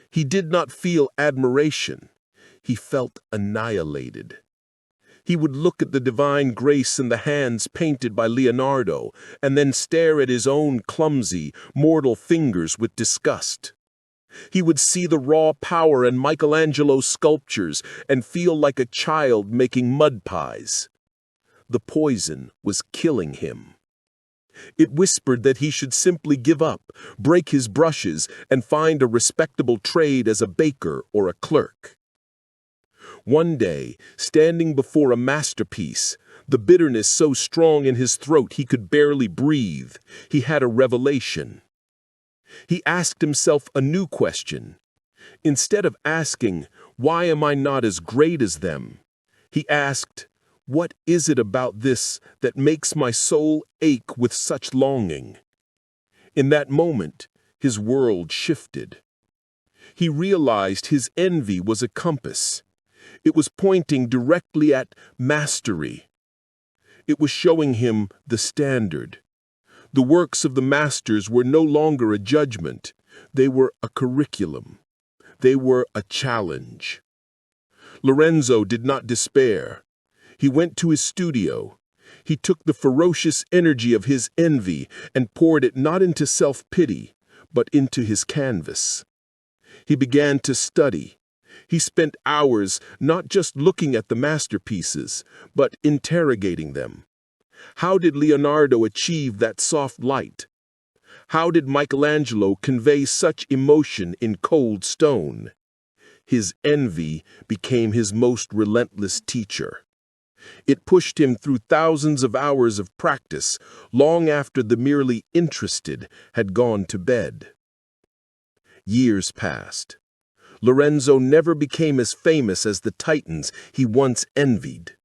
He did not feel admiration, he felt annihilated. He would look at the divine grace in the hands painted by Leonardo, and then stare at his own clumsy, mortal fingers with disgust. He would see the raw power in Michelangelo's sculptures and feel like a child making mud pies. The poison was killing him. It whispered that he should simply give up, break his brushes, and find a respectable trade as a baker or a clerk. One day, standing before a masterpiece, the bitterness so strong in his throat he could barely breathe, he had a revelation. He asked himself a new question. Instead of asking, "Why am I not as great as them?" he asked, "What is it about this that makes my soul ache with such longing?" In that moment, his world shifted. He realized his envy was a compass. It was pointing directly at mastery. It was showing him the standard. The works of the masters were no longer a judgment. They were a curriculum. They were a challenge. Lorenzo did not despair. He went to his studio. He took the ferocious energy of his envy and poured it not into self-pity, but into his canvas. He began to study. He spent hours not just looking at the masterpieces, but interrogating them. How did Leonardo achieve that soft light? How did Michelangelo convey such emotion in cold stone? His envy became his most relentless teacher. It pushed him through thousands of hours of practice, long after the merely interested had gone to bed. Years passed. Lorenzo never became as famous as the titans he once envied.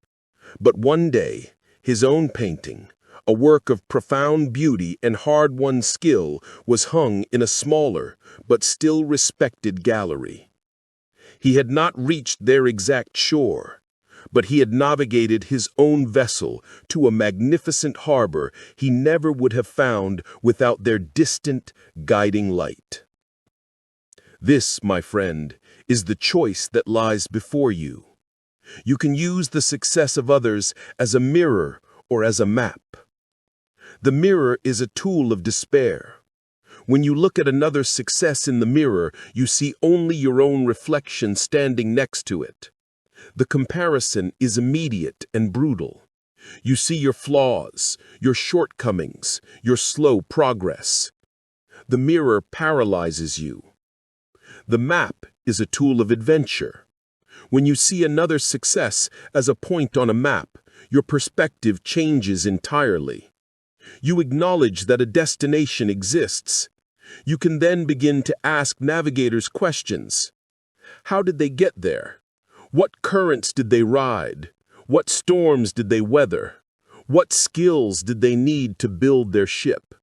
But one day, his own painting, a work of profound beauty and hard-won skill, was hung in a smaller but still respected gallery. He had not reached their exact shore, but he had navigated his own vessel to a magnificent harbor he never would have found without their distant, guiding light. This, my friend, is the choice that lies before you. You can use the success of others as a mirror or as a map. The mirror is a tool of despair. When you look at another's success in the mirror, you see only your own reflection standing next to it. The comparison is immediate and brutal. You see your flaws, your shortcomings, your slow progress. The mirror paralyzes you. The map is a tool of adventure. When you see another's success as a point on a map, your perspective changes entirely. You acknowledge that a destination exists. You can then begin to ask navigators questions. How did they get there? What currents did they ride? What storms did they weather? What skills did they need to build their ship?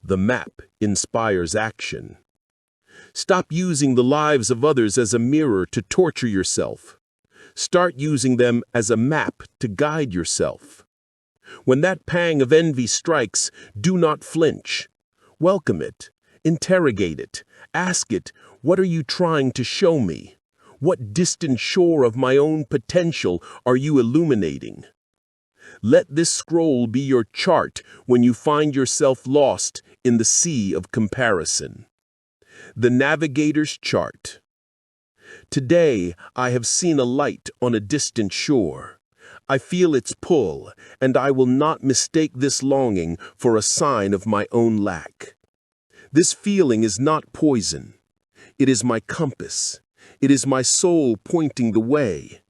The map inspires action. Stop using the lives of others as a mirror to torture yourself. Start using them as a map to guide yourself. When that pang of envy strikes, do not flinch. Welcome it. Interrogate it. Ask it, what are you trying to show me? What distant shore of my own potential are you illuminating? Let this scroll be your chart when you find yourself lost in the sea of comparison. The Navigator's Chart. Today, I have seen a light on a distant shore. I feel its pull, and I will not mistake this longing for a sign of my own lack. This feeling is not poison. It is my compass. It is my soul pointing the way.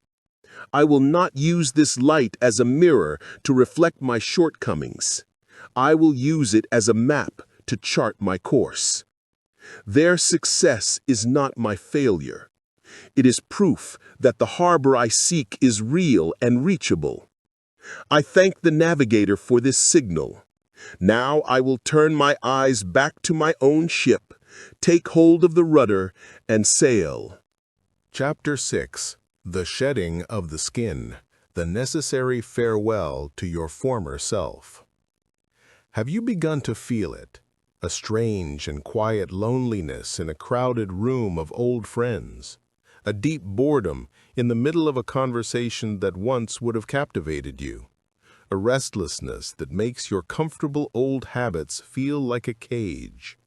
I will not use this light as a mirror to reflect my shortcomings. I will use it as a map to chart my course. Their success is not my failure. It is proof that the harbor I seek is real and reachable. I thank the navigator for this signal. Now I will turn my eyes back to my own ship, take hold of the rudder, and sail. Chapter 6. The Shedding of the Skin, the necessary farewell to your former self. Have you begun to feel it? A strange and quiet loneliness in a crowded room of old friends. A deep boredom in the middle of a conversation that once would have captivated you. A restlessness that makes your comfortable old habits feel like a cage.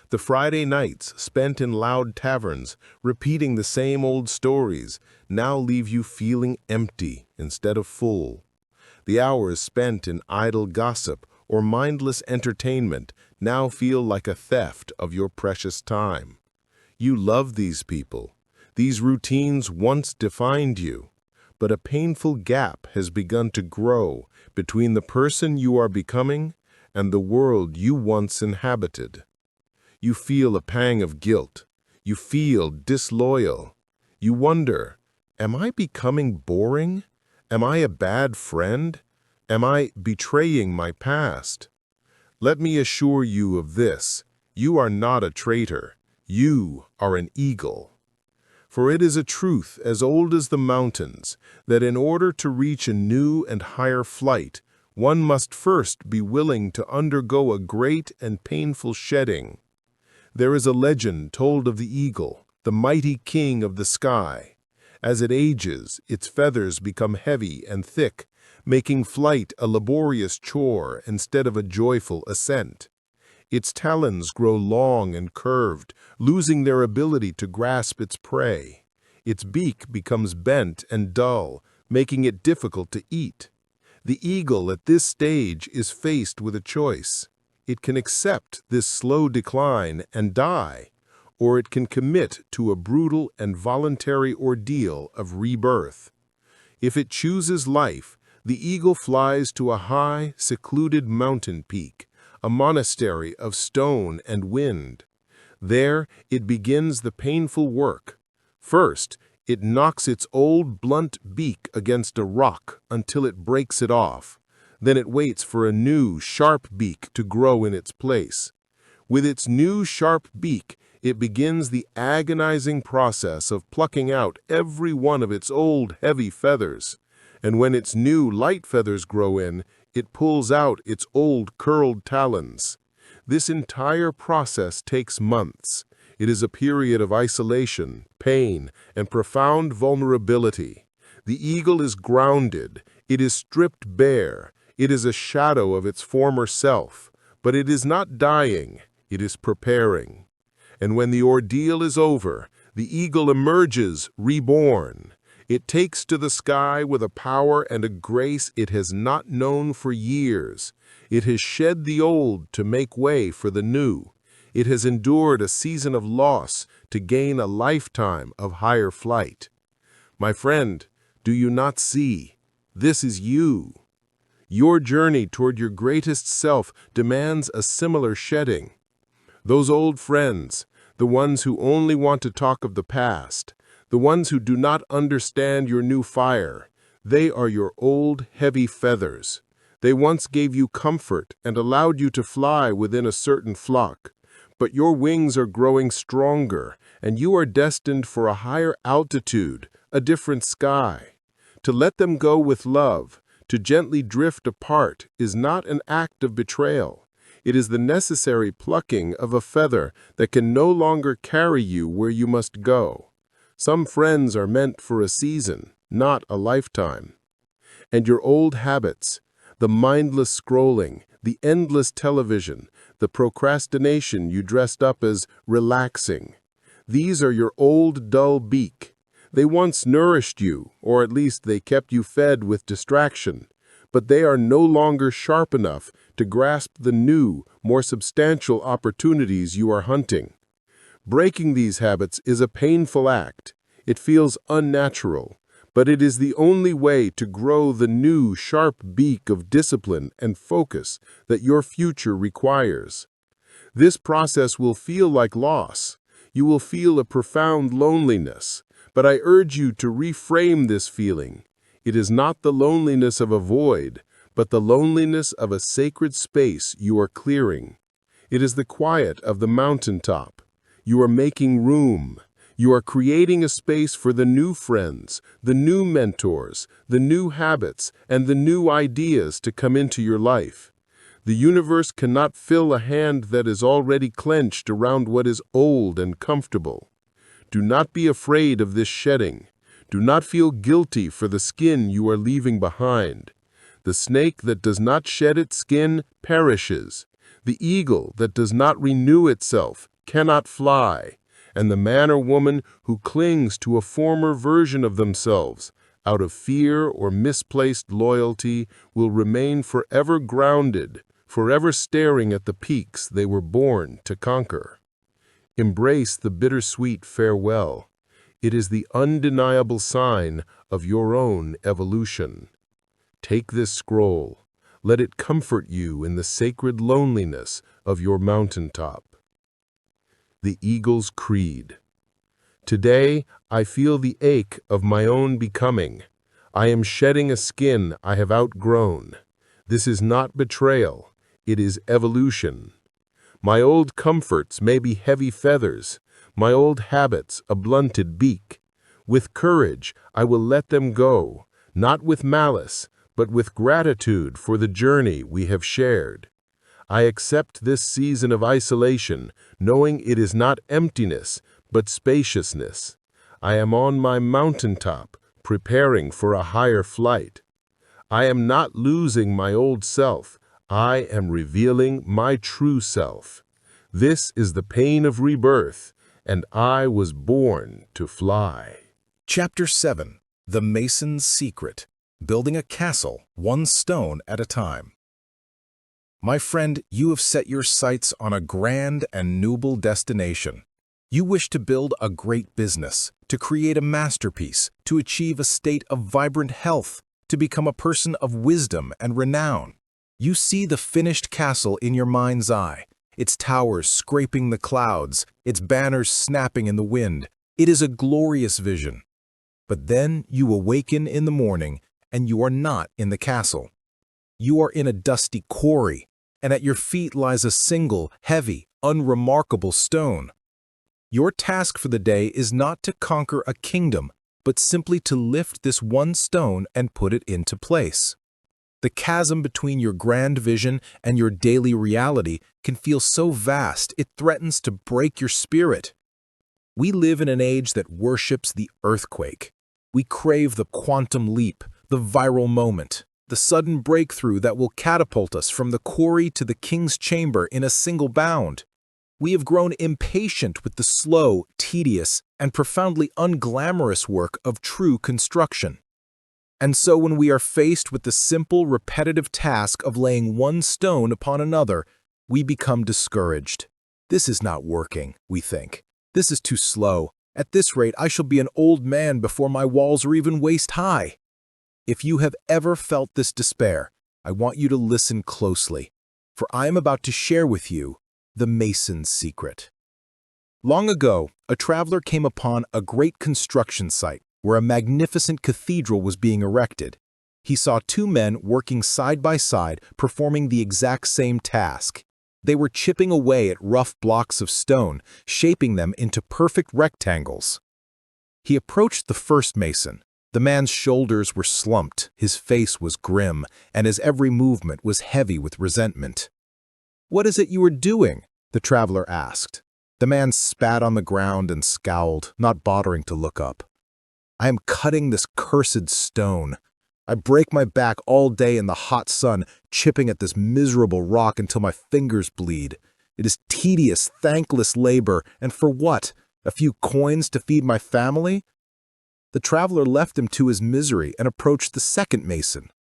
The Friday nights spent in loud taverns, repeating the same old stories, now leave you feeling empty instead of full. The hours spent in idle gossip or mindless entertainment now feel like a theft of your precious time. You love these people. These routines once defined you, but a painful gap has begun to grow between the person you are becoming and the world you once inhabited. You feel a pang of guilt. You feel disloyal. You wonder, am I becoming boring? Am I a bad friend? Am I betraying my past? Let me assure you of this. You are not a traitor. You are an eagle. For it is a truth as old as the mountains that in order to reach a new and higher flight, one must first be willing to undergo a great and painful shedding. There is a legend told of the eagle, the mighty king of the sky. As it ages, its feathers become heavy and thick, making flight a laborious chore instead of a joyful ascent. Its talons grow long and curved, losing their ability to grasp its prey. Its beak becomes bent and dull, making it difficult to eat. The eagle at this stage is faced with a choice. It can accept this slow decline and die, or it can commit to a brutal and voluntary ordeal of rebirth. If it chooses life, the eagle flies to a high, secluded mountain peak, a monastery of stone and wind. There it begins the painful work. First, it knocks its old blunt beak against a rock until it breaks it off. Then it waits for a new, sharp beak to grow in its place. With its new, sharp beak, it begins the agonizing process of plucking out every one of its old, heavy feathers. And when its new, light feathers grow in, it pulls out its old, curled talons. This entire process takes months. It is a period of isolation, pain, and profound vulnerability. The eagle is grounded. It is stripped bare. It is a shadow of its former self, but it is not dying, it is preparing. And when the ordeal is over, the eagle emerges reborn. It takes to the sky with a power and a grace it has not known for years. It has shed the old to make way for the new. It has endured a season of loss to gain a lifetime of higher flight. My friend, do you not see? This is you. Your journey toward your greatest self demands a similar shedding. Those old friends, the ones who only want to talk of the past, the ones who do not understand your new fire, they are your old, heavy feathers. They once gave you comfort and allowed you to fly within a certain flock. But your wings are growing stronger, and you are destined for a higher altitude, a different sky. To let them go with love, to gently drift apart, is not an act of betrayal. It is the necessary plucking of a feather that can no longer carry you where you must go. Some friends are meant for a season, not a lifetime. And your old habits, the mindless scrolling, the endless television, the procrastination you dressed up as relaxing, these are your old dull beak. They once nourished you, or at least they kept you fed with distraction, but they are no longer sharp enough to grasp the new, more substantial opportunities you are hunting. Breaking these habits is a painful act. It feels unnatural, but it is the only way to grow the new, sharp beak of discipline and focus that your future requires. This process will feel like loss. You will feel a profound loneliness, but I urge you to reframe this feeling. It is not the loneliness of a void, but the loneliness of a sacred space you are clearing. It is the quiet of the mountaintop. You are making room. You are creating a space for the new friends, the new mentors, the new habits, and the new ideas to come into your life. The universe cannot fill a hand that is already clenched around what is old and comfortable. Do not be afraid of this shedding. Do not feel guilty for the skin you are leaving behind. The snake that does not shed its skin perishes. The eagle that does not renew itself cannot fly. And the man or woman who clings to a former version of themselves out of fear or misplaced loyalty will remain forever grounded, forever staring at the peaks they were born to conquer. Embrace the bittersweet farewell. It is the undeniable sign of your own evolution. Take this scroll. Let it comfort you in the sacred loneliness of your mountaintop. The Eagle's Creed. Today, I feel the ache of my own becoming. I am shedding a skin I have outgrown. This is not betrayal. It is evolution. My old comforts may be heavy feathers, my old habits a blunted beak. With courage, I will let them go, not with malice, but with gratitude for the journey we have shared. I accept this season of isolation, knowing it is not emptiness, but spaciousness. I am on my mountaintop, preparing for a higher flight. I am not losing my old self. I am revealing my true self. This is the pain of rebirth, and I was born to fly. Chapter 7. The Mason's Secret. Building a castle, one stone at a time. My friend, you have set your sights on a grand and noble destination. You wish to build a great business, to create a masterpiece, to achieve a state of vibrant health, to become a person of wisdom and renown. You see the finished castle in your mind's eye, its towers scraping the clouds, its banners snapping in the wind. It is a glorious vision. But then you awaken in the morning, and you are not in the castle. You are in a dusty quarry, and at your feet lies a single, heavy, unremarkable stone. Your task for the day is not to conquer a kingdom, but simply to lift this one stone and put it into place. The chasm between your grand vision and your daily reality can feel so vast it threatens to break your spirit. We live in an age that worships the earthquake. We crave the quantum leap, the viral moment, the sudden breakthrough that will catapult us from the quarry to the king's chamber in a single bound. We have grown impatient with the slow, tedious, and profoundly unglamorous work of true construction. And so when we are faced with the simple, repetitive task of laying one stone upon another, we become discouraged. This is not working, we think. This is too slow. At this rate, I shall be an old man before my walls are even waist high. If you have ever felt this despair, I want you to listen closely, for I am about to share with you the Mason's secret. Long ago, a traveler came upon a great construction site where a magnificent cathedral was being erected. He saw two men working side by side, performing the exact same task. They were chipping away at rough blocks of stone, shaping them into perfect rectangles. He approached the first mason. The man's shoulders were slumped, his face was grim, and his every movement was heavy with resentment. "What is it you are doing?" the traveler asked. The man spat on the ground and scowled, not bothering to look up. "I am cutting this cursed stone. I break my back all day in the hot sun, chipping at this miserable rock until my fingers bleed. It is tedious, thankless labor, and for what? A few coins to feed my family?" The traveler left him to his misery and approached the second mason.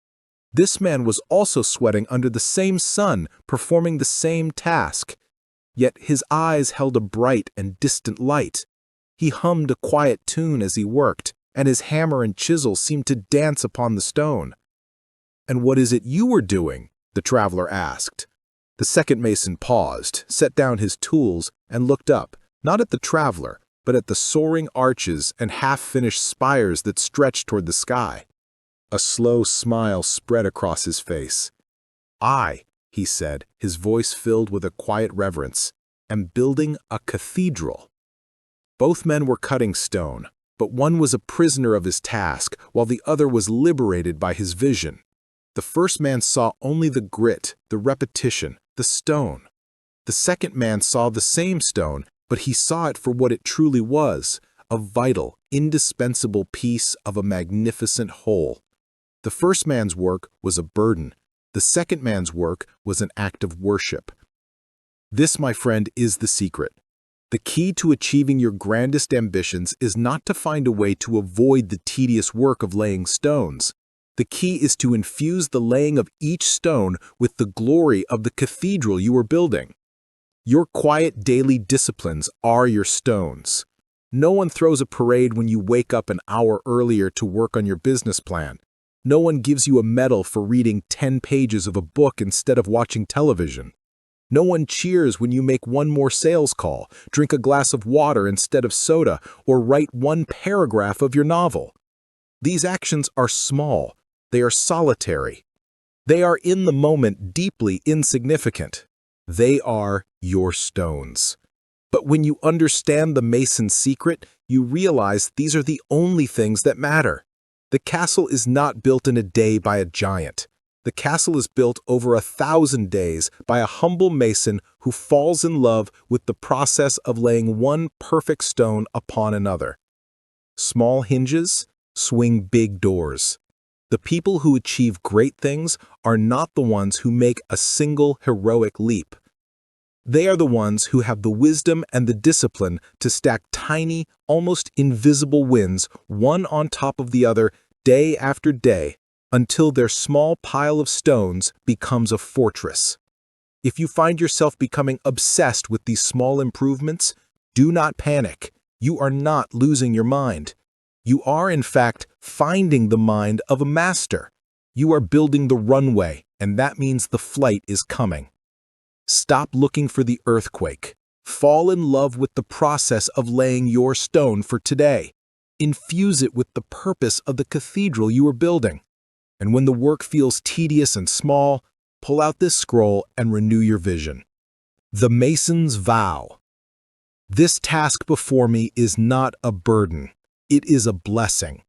This man was also sweating under the same sun, performing the same task. Yet his eyes held a bright and distant light. He hummed a quiet tune as he worked, and his hammer and chisel seemed to dance upon the stone. "And what is it you were doing?" the traveler asked. The second mason paused, set down his tools, and looked up, not at the traveler, but at the soaring arches and half-finished spires that stretched toward the sky. A slow smile spread across his face. "I," he said, his voice filled with a quiet reverence, "am building a cathedral." Both men were cutting stone, but one was a prisoner of his task, while the other was liberated by his vision. The first man saw only the grit, the repetition, the stone. The second man saw the same stone, but he saw it for what it truly was, a vital, indispensable piece of a magnificent whole. The first man's work was a burden. The second man's work was an act of worship. This, my friend, is the secret. The key to achieving your grandest ambitions is not to find a way to avoid the tedious work of laying stones. The key is to infuse the laying of each stone with the glory of the cathedral you are building. Your quiet daily disciplines are your stones. No one throws a parade when you wake up an hour earlier to work on your business plan. No one gives you a medal for reading 10 pages of a book instead of watching television. No one cheers when you make one more sales call, drink a glass of water instead of soda, or write one paragraph of your novel. These actions are small. They are solitary. They are in the moment deeply insignificant. They are your stones. But when you understand the mason's secret, you realize these are the only things that matter. The castle is not built in a day by a giant. The castle is built over 1,000 days by a humble mason who falls in love with the process of laying one perfect stone upon another. Small hinges swing big doors. The people who achieve great things are not the ones who make a single heroic leap. They are the ones who have the wisdom and the discipline to stack tiny, almost invisible wins, one on top of the other, day after day, until their small pile of stones becomes a fortress. If you find yourself becoming obsessed with these small improvements, do not panic. You are not losing your mind. You are, in fact, finding the mind of a master. You are building the runway, and that means the flight is coming. Stop looking for the earthquake. Fall in love with the process of laying your stone for today. Infuse it with the purpose of the cathedral you are building. And when the work feels tedious and small, pull out this scroll and renew your vision. The Mason's Vow. This task before me is not a burden. It is a blessing.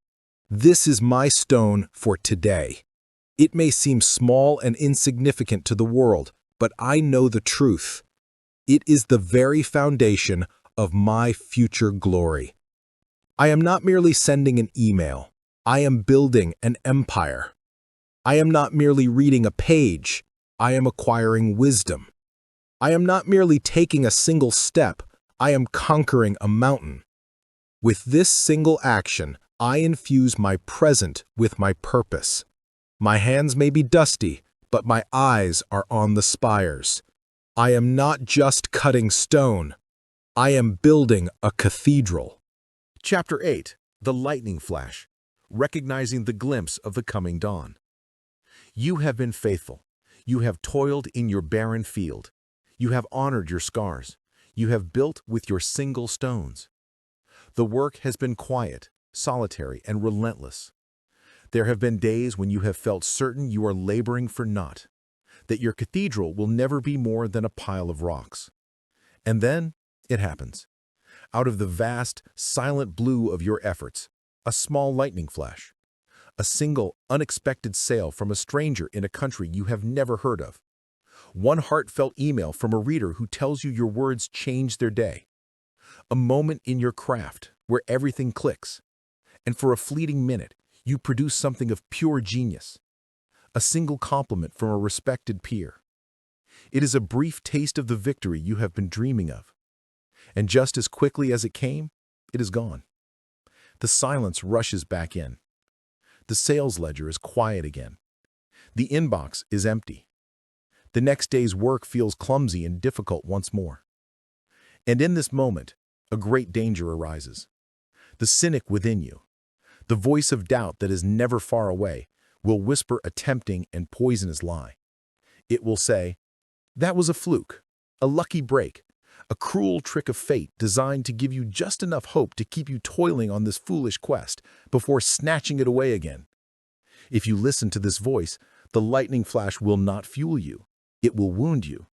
This is my stone for today. It may seem small and insignificant to the world, but I know the truth. It is the very foundation of my future glory. I am not merely sending an email. I am building an empire. I am not merely reading a page. I am acquiring wisdom. I am not merely taking a single step. I am conquering a mountain. With this single action, I infuse my present with my purpose. My hands may be dusty, but my eyes are on the spires. I am not just cutting stone. I am building a cathedral. Chapter 8. The Lightning Flash. Recognizing the glimpse of the coming dawn. You have been faithful. You have toiled in your barren field. You have honored your scars. You have built with your single stones. The work has been quiet, solitary, and relentless. There have been days when you have felt certain you are laboring for naught, that your cathedral will never be more than a pile of rocks. And then it happens. Out of the vast, silent blue of your efforts, a small lightning flash. A single, unexpected sale from a stranger in a country you have never heard of. One heartfelt email from a reader who tells you your words change their day. A moment in your craft where everything clicks, and for a fleeting minute, you produce something of pure genius. A single compliment from a respected peer. It is a brief taste of the victory you have been dreaming of. And just as quickly as it came, it is gone. The silence rushes back in. The sales ledger is quiet again. The inbox is empty. The next day's work feels clumsy and difficult once more. And in this moment, a great danger arises. The cynic within you, the voice of doubt that is never far away, will whisper a tempting and poisonous lie. It will say, "That was a fluke, a lucky break, a cruel trick of fate designed to give you just enough hope to keep you toiling on this foolish quest before snatching it away again." If you listen to this voice, the lightning flash will not fuel you. It will wound you.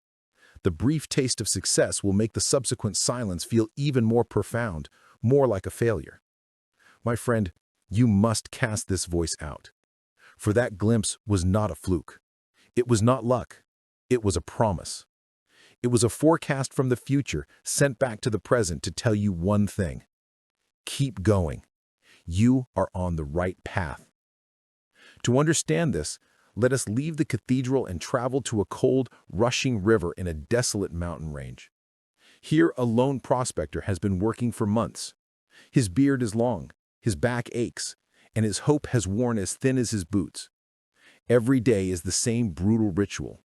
The brief taste of success will make the subsequent silence feel even more profound, more like a failure. My friend, you must cast this voice out. For that glimpse was not a fluke. It was not luck. It was a promise. It was a forecast from the future sent back to the present to tell you one thing. Keep going. You are on the right path. To understand this, let us leave the cathedral and travel to a cold, rushing river in a desolate mountain range. Here, a lone prospector has been working for months. His beard is long, his back aches, and his hope has worn as thin as his boots. Every day is the same brutal ritual.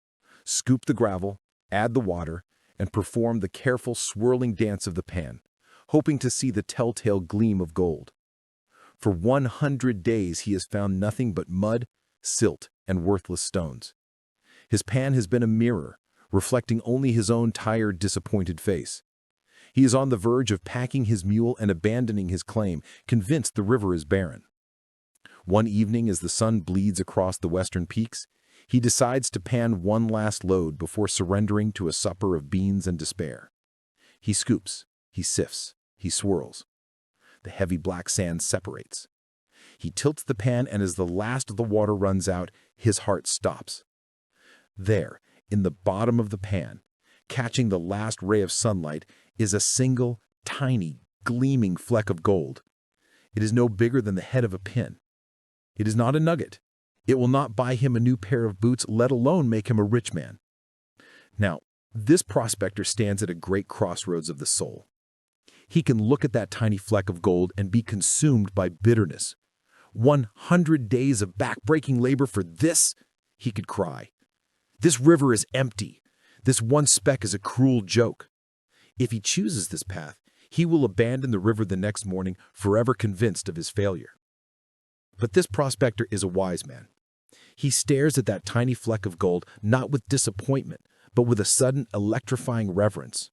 Scoop the gravel, add the water, and perform the careful swirling dance of the pan, hoping to see the telltale gleam of gold. For 100 days he has found nothing but mud, silt, and worthless stones. His pan has been a mirror, reflecting only his own tired, disappointed face. He is on the verge of packing his mule and abandoning his claim, convinced the river is barren. One evening, as the sun bleeds across the western peaks, he decides to pan one last load before surrendering to a supper of beans and despair. He scoops, he sifts, he swirls. The heavy black sand separates. He tilts the pan, and as the last of the water runs out, his heart stops. There, in the bottom of the pan, catching the last ray of sunlight, is a single, tiny, gleaming fleck of gold. It is no bigger than the head of a pin. It is not a nugget. It will not buy him a new pair of boots, let alone make him a rich man. Now, this prospector stands at a great crossroads of the soul. He can look at that tiny fleck of gold and be consumed by bitterness. 100 days of back-breaking labor for this, he could cry. This river is empty. This one speck is a cruel joke. If he chooses this path, he will abandon the river the next morning, forever convinced of his failure. But this prospector is a wise man. He stares at that tiny fleck of gold, not with disappointment, but with a sudden electrifying reverence.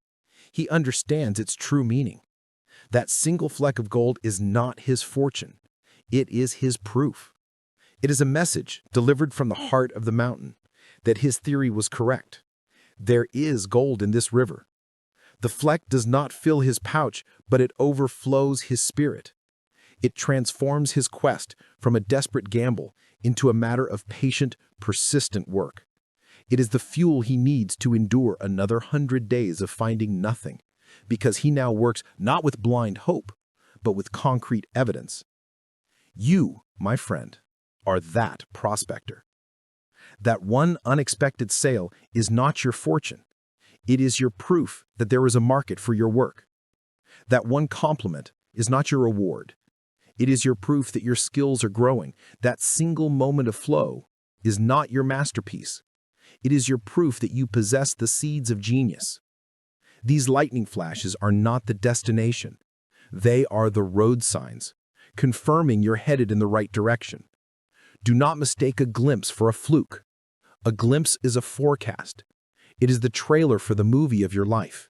He understands its true meaning. That single fleck of gold is not his fortune. It is his proof. It is a message delivered from the heart of the mountain that his theory was correct. There is gold in this river. The fleck does not fill his pouch, but it overflows his spirit. It transforms his quest from a desperate gamble into a matter of patient, persistent work. It is the fuel he needs to endure another 100 days of finding nothing, because he now works not with blind hope, but with concrete evidence. You, my friend, are that prospector. That one unexpected sale is not your fortune. It is your proof that there is a market for your work. That one compliment is not your reward. It is your proof that your skills are growing. That single moment of flow is not your masterpiece. It is your proof that you possess the seeds of genius. These lightning flashes are not the destination. They are the road signs, confirming you're headed in the right direction. Do not mistake a glimpse for a fluke. A glimpse is a forecast. It is the trailer for the movie of your life.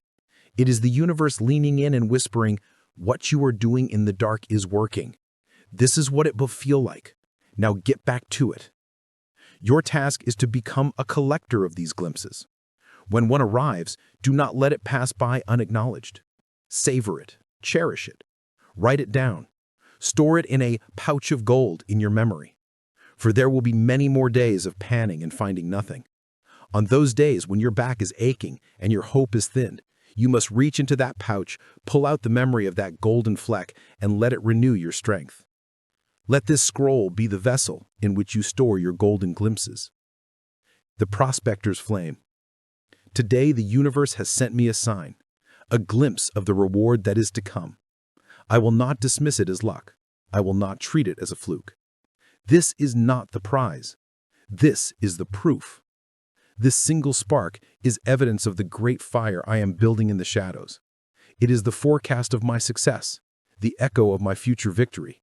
It is the universe leaning in and whispering, "What you are doing in the dark is working. This is what it will feel like. Now get back to it." Your task is to become a collector of these glimpses. When one arrives, do not let it pass by unacknowledged. Savor it, cherish it, write it down. Store it in a pouch of gold in your memory. For there will be many more days of panning and finding nothing. On those days when your back is aching and your hope is thinned, you must reach into that pouch, pull out the memory of that golden fleck, and let it renew your strength. Let this scroll be the vessel in which you store your golden glimpses. The prospector's flame. Today the universe has sent me a sign, a glimpse of the reward that is to come. I will not dismiss it as luck. I will not treat it as a fluke. This is not the prize. This is the proof. This single spark is evidence of the great fire I am building in the shadows. It is the forecast of my success, the echo of my future victory.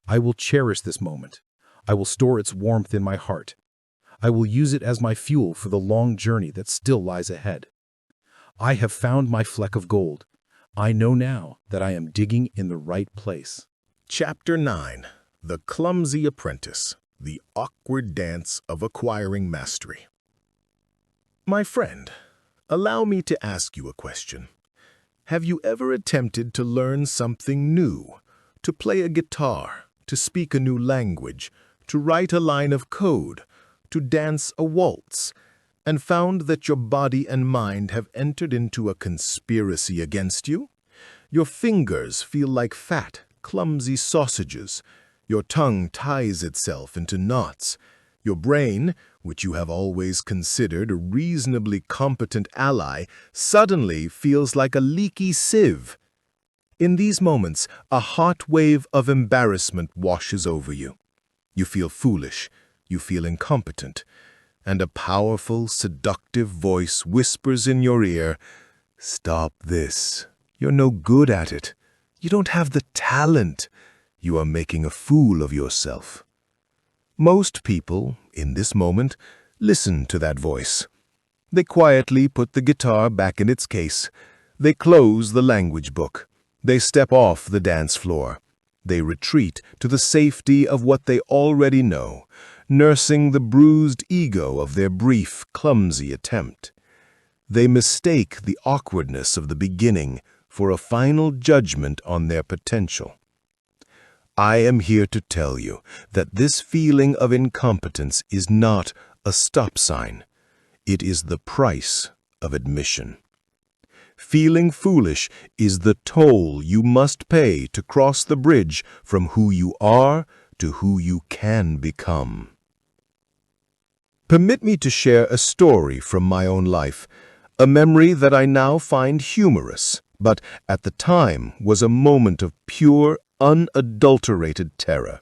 I will cherish this moment. I will store its warmth in my heart. I will use it as my fuel for the long journey that still lies ahead. I have found my fleck of gold. I know now that I am digging in the right place. Chapter 9. The Clumsy Apprentice. The Awkward Dance of Acquiring Mastery. My friend, allow me to ask you a question. Have you ever attempted to learn something new? To play a guitar, to speak a new language, to write a line of code, to dance a waltz, and found that your body and mind have entered into a conspiracy against you? Your fingers feel like fat, clumsy sausages. Your tongue ties itself into knots. Your brain, which you have always considered a reasonably competent ally, suddenly feels like a leaky sieve. In these moments, a hot wave of embarrassment washes over you. You feel foolish, you feel incompetent, and a powerful, seductive voice whispers in your ear, "Stop this. You're no good at it. You don't have the talent. You are making a fool of yourself." Most people, in this moment, listen to that voice. They quietly put the guitar back in its case. They close the language book. They step off the dance floor. They retreat to the safety of what they already know, nursing the bruised ego of their brief, clumsy attempt. They mistake the awkwardness of the beginning for a final judgment on their potential. I am here to tell you that this feeling of incompetence is not a stop sign. It is the price of admission. Feeling foolish is the toll you must pay to cross the bridge from who you are to who you can become. Permit me to share a story from my own life, a memory that I now find humorous, but at the time was a moment of pure, unadulterated terror.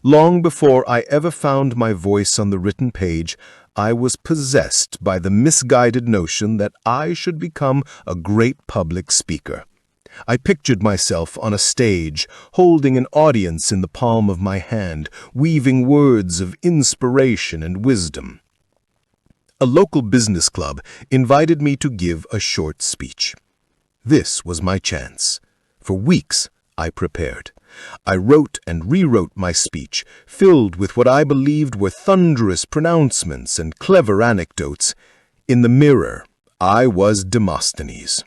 Long before I ever found my voice on the written page, I was possessed by the misguided notion that I should become a great public speaker. I pictured myself on a stage, holding an audience in the palm of my hand, weaving words of inspiration and wisdom. A local business club invited me to give a short speech. This was my chance. For weeks, I prepared. I wrote and rewrote my speech, filled with what I believed were thunderous pronouncements and clever anecdotes. In the mirror, I was Demosthenes.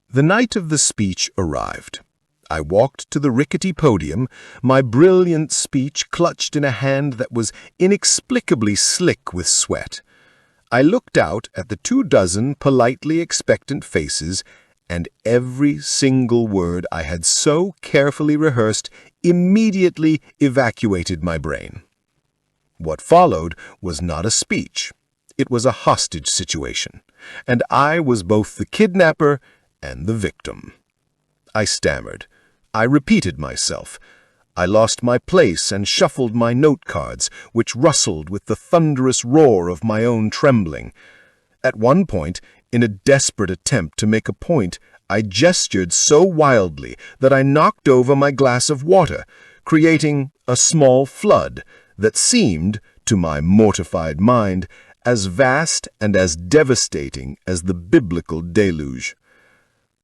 The night of the speech arrived. I walked to the rickety podium, my brilliant speech clutched in a hand that was inexplicably slick with sweat. I looked out at the 24 politely expectant faces, and every single word I had so carefully rehearsed immediately evacuated my brain. What followed was not a speech. It was a hostage situation, and I was both the kidnapper and the victim. I stammered. I repeated myself. I lost my place and shuffled my note cards, which rustled with the thunderous roar of my own trembling. At one point, in a desperate attempt to make a point, I gestured so wildly that I knocked over my glass of water, creating a small flood that seemed, to my mortified mind, as vast and as devastating as the biblical deluge.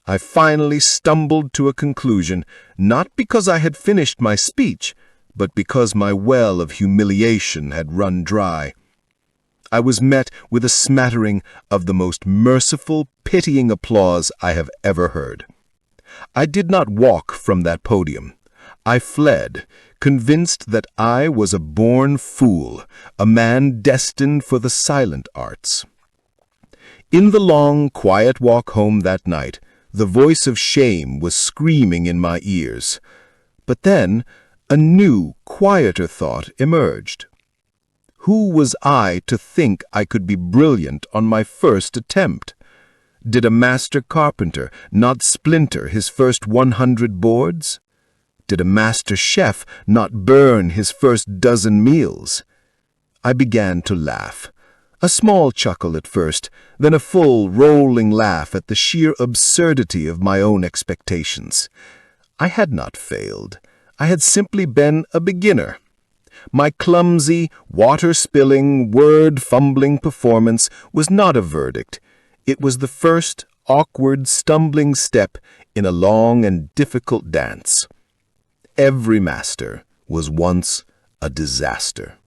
I finally stumbled to a conclusion, not because I had finished my speech, but because my well of humiliation had run dry. I was met with a smattering of the most merciful, pitying applause I have ever heard. I did not walk from that podium. I fled, convinced that I was a born fool, a man destined for the silent arts. In the long, quiet walk home that night, the voice of shame was screaming in my ears. But then, a new, quieter thought emerged. Who was I to think I could be brilliant on my first attempt? Did a master carpenter not splinter his first 100 boards? Did a master chef not burn his first dozen meals? I began to laugh. A small chuckle at first, then a full, rolling laugh at the sheer absurdity of my own expectations. I had not failed. I had simply been a beginner. My clumsy, water-spilling, word-fumbling performance was not a verdict. It was the first awkward, stumbling step in a long and difficult dance. Every master was once a disaster.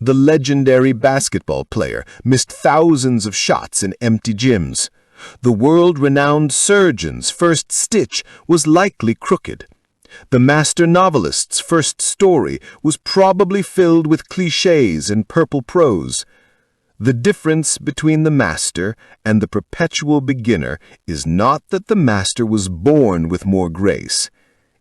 The legendary basketball player missed thousands of shots in empty gyms. The world-renowned surgeon's first stitch was likely crooked. The master novelist's first story was probably filled with clichés and purple prose. The difference between the master and the perpetual beginner is not that the master was born with more grace.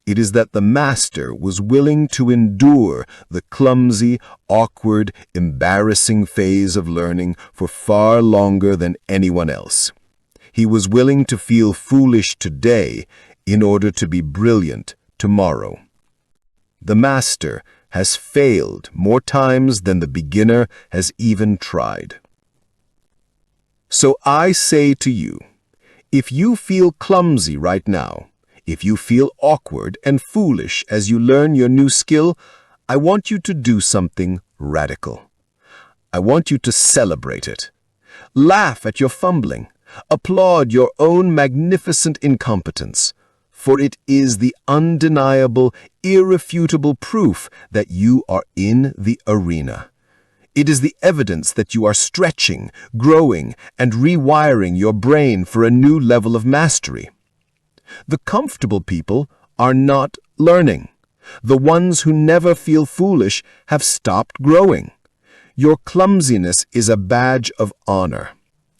It is that the master was willing to endure the clumsy, awkward, embarrassing phase of learning for far longer than anyone else. He was willing to feel foolish today in order to be brilliant tomorrow. The master has failed more times than the beginner has even tried. So I say to you, if you feel clumsy right now, if you feel awkward and foolish as you learn your new skill, I want you to do something radical. I want you to celebrate it. Laugh at your fumbling. Applaud your own magnificent incompetence, for it is the undeniable, irrefutable proof that you are in the arena. It is the evidence that you are stretching, growing, and rewiring your brain for a new level of mastery. The comfortable people are not learning. The ones who never feel foolish have stopped growing. Your clumsiness is a badge of honor.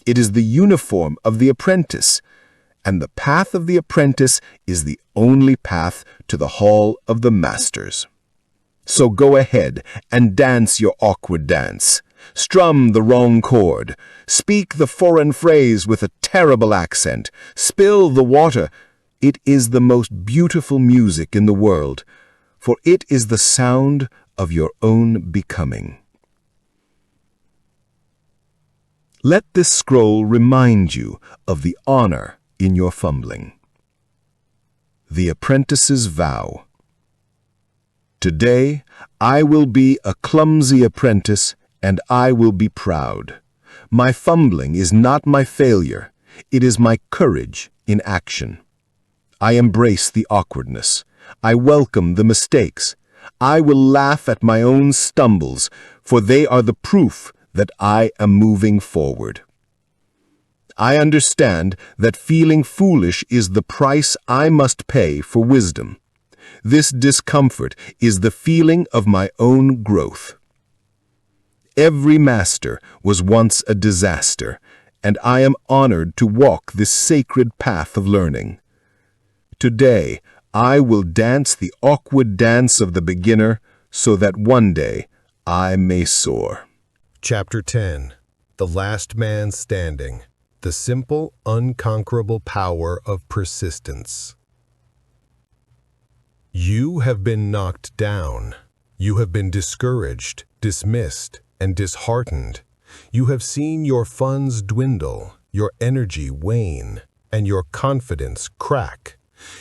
It is the uniform of the apprentice, and the path of the apprentice is the only path to the hall of the masters. So go ahead and dance your awkward dance. Strum the wrong chord. Speak the foreign phrase with a terrible accent. Spill the water. It is the most beautiful music in the world, for it is the sound of your own becoming. Let this scroll remind you of the honor in your fumbling. The Apprentice's Vow. Today, I will be a clumsy apprentice, and I will be proud. My fumbling is not my failure. It is my courage in action. I embrace the awkwardness. I welcome the mistakes. I will laugh at my own stumbles, for they are the proof that I am moving forward. I understand that feeling foolish is the price I must pay for wisdom. This discomfort is the feeling of my own growth. Every master was once a disaster, and I am honored to walk this sacred path of learning. Today, I will dance the awkward dance of the beginner so that one day I may soar. Chapter 10. The Last Man Standing. The Simple, Unconquerable Power of Persistence. You have been knocked down. You have been discouraged, dismissed, and disheartened. You have seen your funds dwindle, your energy wane, and your confidence crack.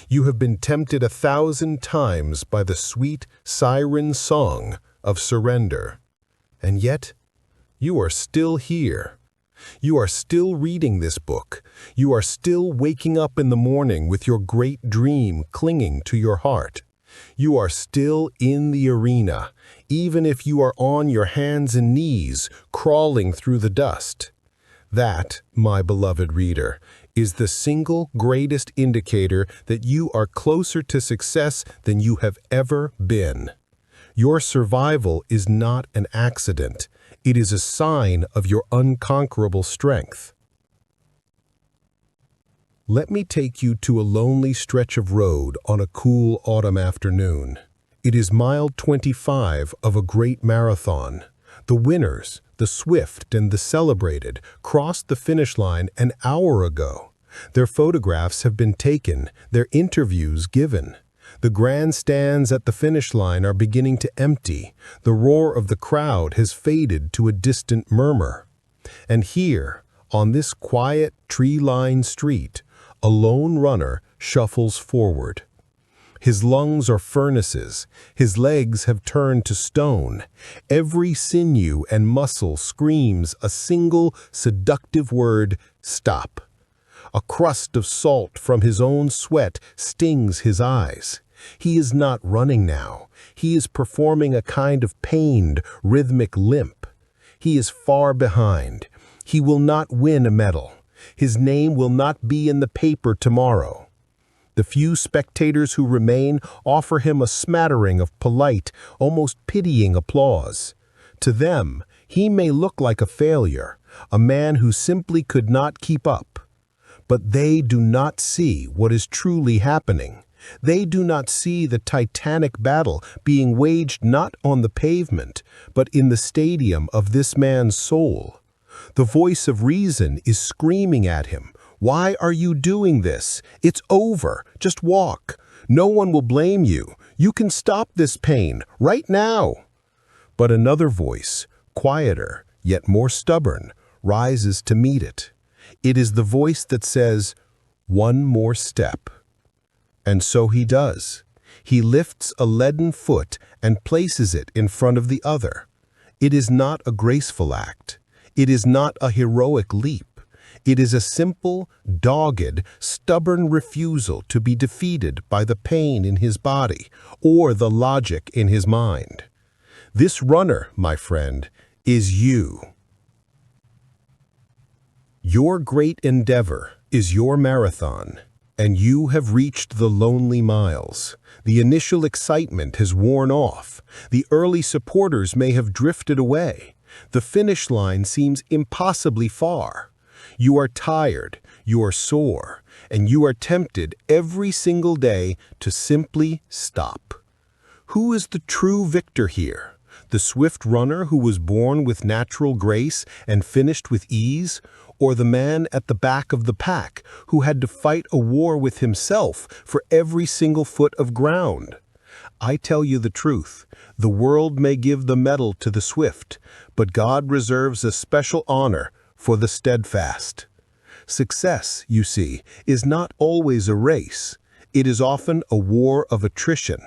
You have been tempted 1,000 times by the sweet siren song of surrender. And yet, you are still here. You are still reading this book. You are still waking up in the morning with your great dream clinging to your heart. You are still in the arena, even if you are on your hands and knees, crawling through the dust. That, my beloved reader, is the single greatest indicator that you are closer to success than you have ever been. Your survival is not an accident. It is a sign of your unconquerable strength. Let me take you to a lonely stretch of road on a cool autumn afternoon. It is mile 25 of a great marathon. The winners, the swift and the celebrated, crossed the finish line an hour ago. Their photographs have been taken, their interviews given. The grandstands at the finish line are beginning to empty. The roar of the crowd has faded to a distant murmur. And here, on this quiet, tree-lined street, a lone runner shuffles forward. His lungs are furnaces. His legs have turned to stone. Every sinew and muscle screams a single seductive word, stop. A crust of salt from his own sweat stings his eyes. He is not running now. He is performing a kind of pained, rhythmic limp. He is far behind. He will not win a medal. His name will not be in the paper tomorrow. The few spectators who remain offer him a smattering of polite, almost pitying applause. To them, he may look like a failure, a man who simply could not keep up. But they do not see what is truly happening. They do not see the titanic battle being waged not on the pavement, but in the stadium of this man's soul. The voice of reason is screaming at him, "Why are you doing this? It's over. Just walk. No one will blame you. You can stop this pain right now." But another voice, quieter, yet more stubborn, rises to meet it. It is the voice that says, "One more step." And so he does. He lifts a leaden foot and places it in front of the other. It is not a graceful act. It is not a heroic leap. It is a simple, dogged, stubborn refusal to be defeated by the pain in his body or the logic in his mind. This runner, my friend, is you. Your great endeavor is your marathon, and you have reached the lonely miles. The initial excitement has worn off. The early supporters may have drifted away. The finish line seems impossibly far. You are tired, you are sore, and you are tempted every single day to simply stop. Who is the true victor here? The swift runner who was born with natural grace and finished with ease, or the man at the back of the pack who had to fight a war with himself for every single foot of ground? I tell you the truth, the world may give the medal to the swift, but God reserves a special honor for the steadfast. Success, you see, is not always a race. It is often a war of attrition.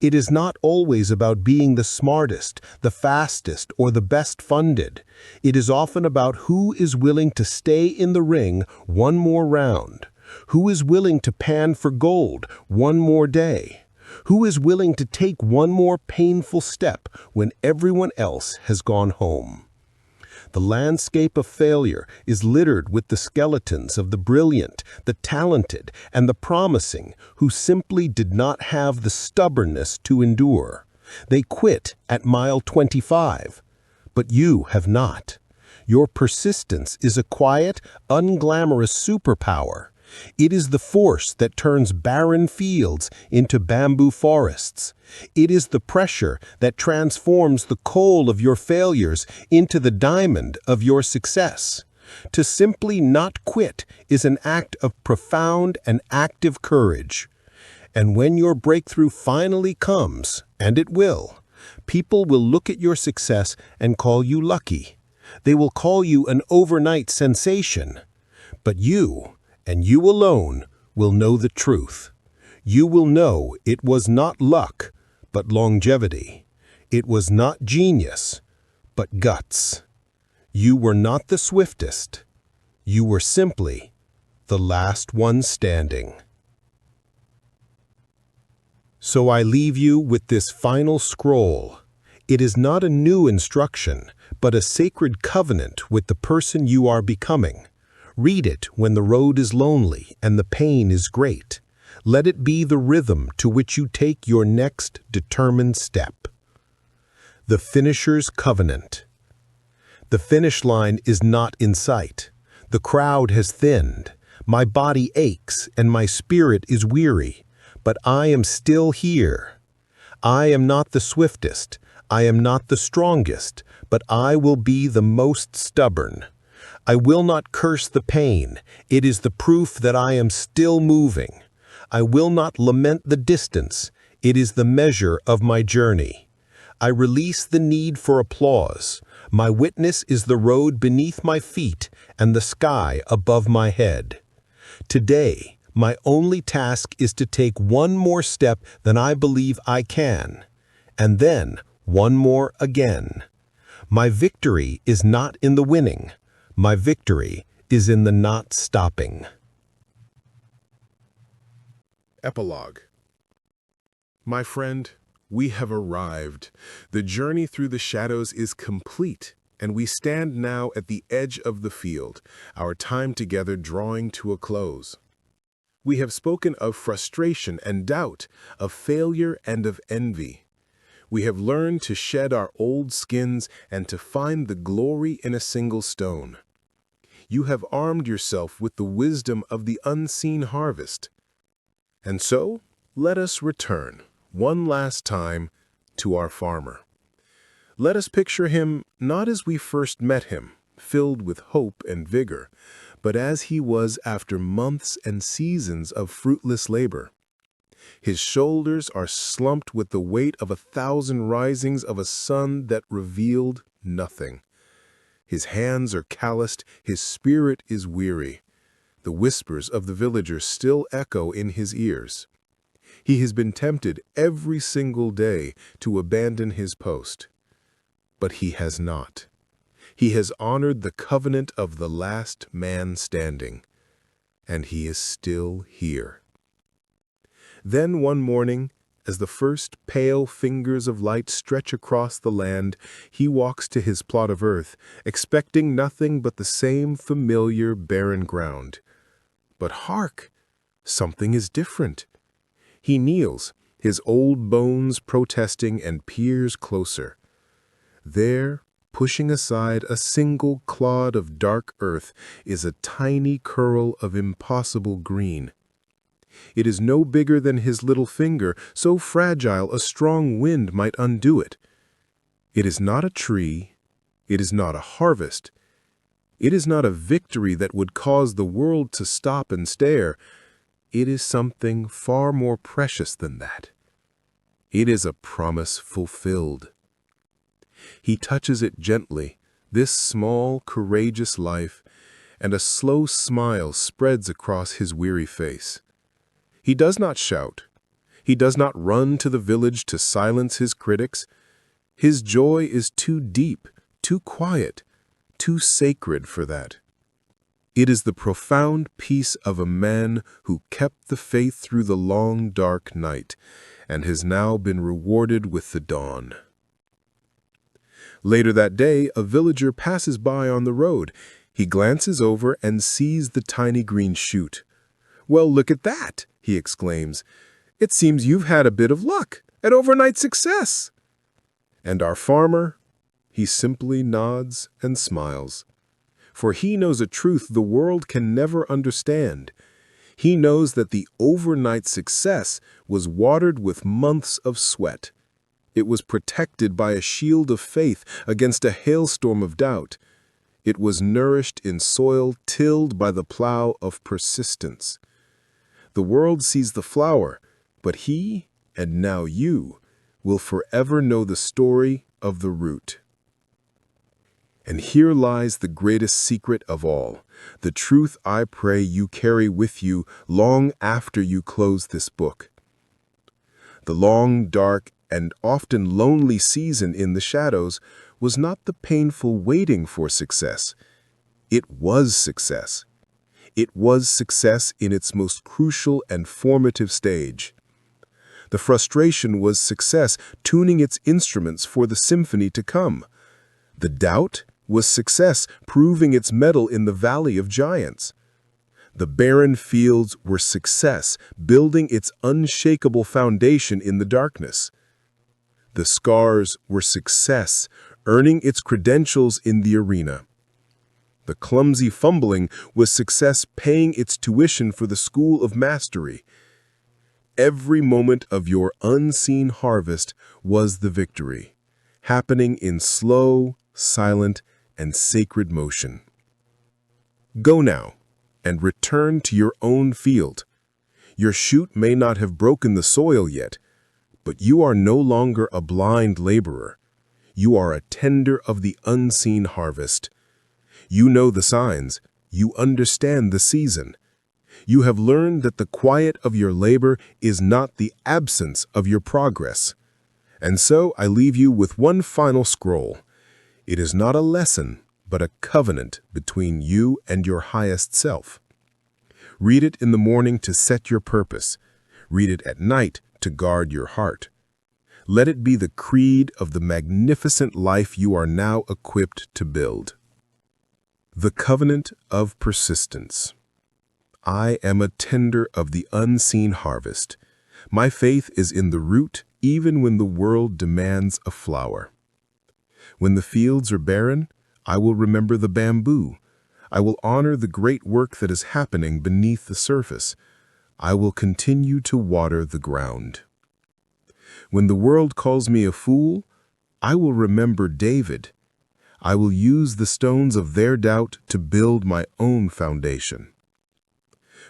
It is not always about being the smartest, the fastest, or the best funded. It is often about who is willing to stay in the ring one more round, who is willing to pan for gold one more day, who is willing to take one more painful step when everyone else has gone home. The landscape of failure is littered with the skeletons of the brilliant, the talented, and the promising who simply did not have the stubbornness to endure. They quit at mile 25, but you have not. Your persistence is a quiet, unglamorous superpower. It is the force that turns barren fields into bamboo forests. It is the pressure that transforms the coal of your failures into the diamond of your success. To simply not quit is an act of profound and active courage. And when your breakthrough finally comes, and it will, people will look at your success and call you lucky. They will call you an overnight sensation. But you, and you alone, will know the truth. You will know it was not luck, but longevity. It was not genius, but guts. You were not the swiftest. You were simply the last one standing. So I leave you with this final scroll. It is not a new instruction, but a sacred covenant with the person you are becoming. Read it when the road is lonely and the pain is great. Let it be the rhythm to which you take your next determined step. The Finisher's Covenant. The finish line is not in sight. The crowd has thinned. My body aches and my spirit is weary, but I am still here. I am not the swiftest. I am not the strongest, but I will be the most stubborn. I will not curse the pain. It is the proof that I am still moving. I will not lament the distance. It is the measure of my journey. I release the need for applause. My witness is the road beneath my feet and the sky above my head. Today, my only task is to take one more step than I believe I can, and then one more again. My victory is not in the winning. My victory is in the not stopping. Epilogue. My friend, we have arrived. The journey through the shadows is complete, and we stand now at the edge of the field, our time together drawing to a close. We have spoken of frustration and doubt, of failure and of envy. We have learned to shed our old skins and to find the glory in a single stone. You have armed yourself with the wisdom of the unseen harvest. And so, let us return, one last time, to our farmer. Let us picture him not as we first met him, filled with hope and vigor, but as he was after months and seasons of fruitless labor. His shoulders are slumped with the weight of 1,000 risings of a sun that revealed nothing. His hands are calloused, his spirit is weary. The whispers of the villagers still echo in his ears. He has been tempted every single day to abandon his post. But he has not. He has honored the covenant of the last man standing, and he is still here. Then one morning, as the first pale fingers of light stretch across the land, he walks to his plot of earth, expecting nothing but the same familiar barren ground. But hark! Something is different. He kneels, his old bones protesting, and peers closer. There, pushing aside a single clod of dark earth, is a tiny curl of impossible green. It is no bigger than his little finger, so fragile a strong wind might undo it. It is not a tree. It is not a harvest. It is not a victory that would cause the world to stop and stare. It is something far more precious than that. It is a promise fulfilled. He touches it gently, this small, courageous life, and a slow smile spreads across his weary face. He does not shout. He does not run to the village to silence his critics. His joy is too deep, too quiet, too sacred for that. It is the profound peace of a man who kept the faith through the long, dark night and has now been rewarded with the dawn. Later that day, a villager passes by on the road. He glances over and sees the tiny green shoot. "Well, look at that!" he exclaims. "It seems you've had a bit of luck, an overnight success." And our farmer? He simply nods and smiles. For he knows a truth the world can never understand. He knows that the overnight success was watered with months of sweat. It was protected by a shield of faith against a hailstorm of doubt. It was nourished in soil tilled by the plow of persistence. The world sees the flower, but he, and now you, will forever know the story of the root. And here lies the greatest secret of all, the truth I pray you carry with you long after you close this book. The long, dark, and often lonely season in the shadows was not the painful waiting for success. It was success. It was success in its most crucial and formative stage. The frustration was success tuning its instruments for the symphony to come. The doubt was success proving its mettle in the valley of giants. The barren fields were success building its unshakable foundation in the darkness. The scars were success earning its credentials in the arena. The clumsy fumbling was success paying its tuition for the school of mastery. Every moment of your unseen harvest was the victory, happening in slow, silent, and sacred motion. Go now and return to your own field. Your shoot may not have broken the soil yet, but you are no longer a blind laborer. You are a tender of the unseen harvest. You know the signs. You understand the season. You have learned that the quiet of your labor is not the absence of your progress. And so I leave you with one final scroll. It is not a lesson, but a covenant between you and your highest self. Read it in the morning to set your purpose. Read it at night to guard your heart. Let it be the creed of the magnificent life you are now equipped to build. The Covenant of Persistence. I am a tender of the unseen harvest. My faith is in the root, even when the world demands a flower. When the fields are barren, I will remember the bamboo. I will honor the great work that is happening beneath the surface. I will continue to water the ground. When the world calls me a fool, I will remember David. I will use the stones of their doubt to build my own foundation.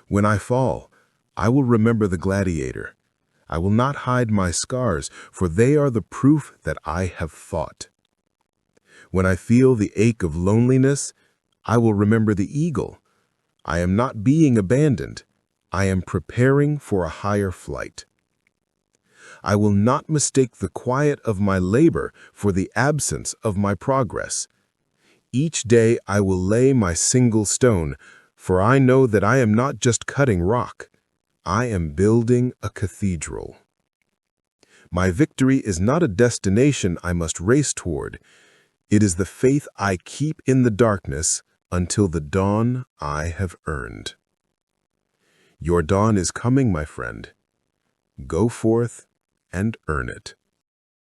When I fall, I will remember the gladiator. I will not hide my scars, for they are the proof that I have fought. When I feel the ache of loneliness, I will remember the eagle. I am not being abandoned. I am preparing for a higher flight. I will not mistake the quiet of my labor for the absence of my progress. Each day I will lay my single stone, for I know that I am not just cutting rock. I am building a cathedral. My victory is not a destination I must race toward. It is the faith I keep in the darkness until the dawn I have earned. Your dawn is coming, my friend. Go forth and earn it.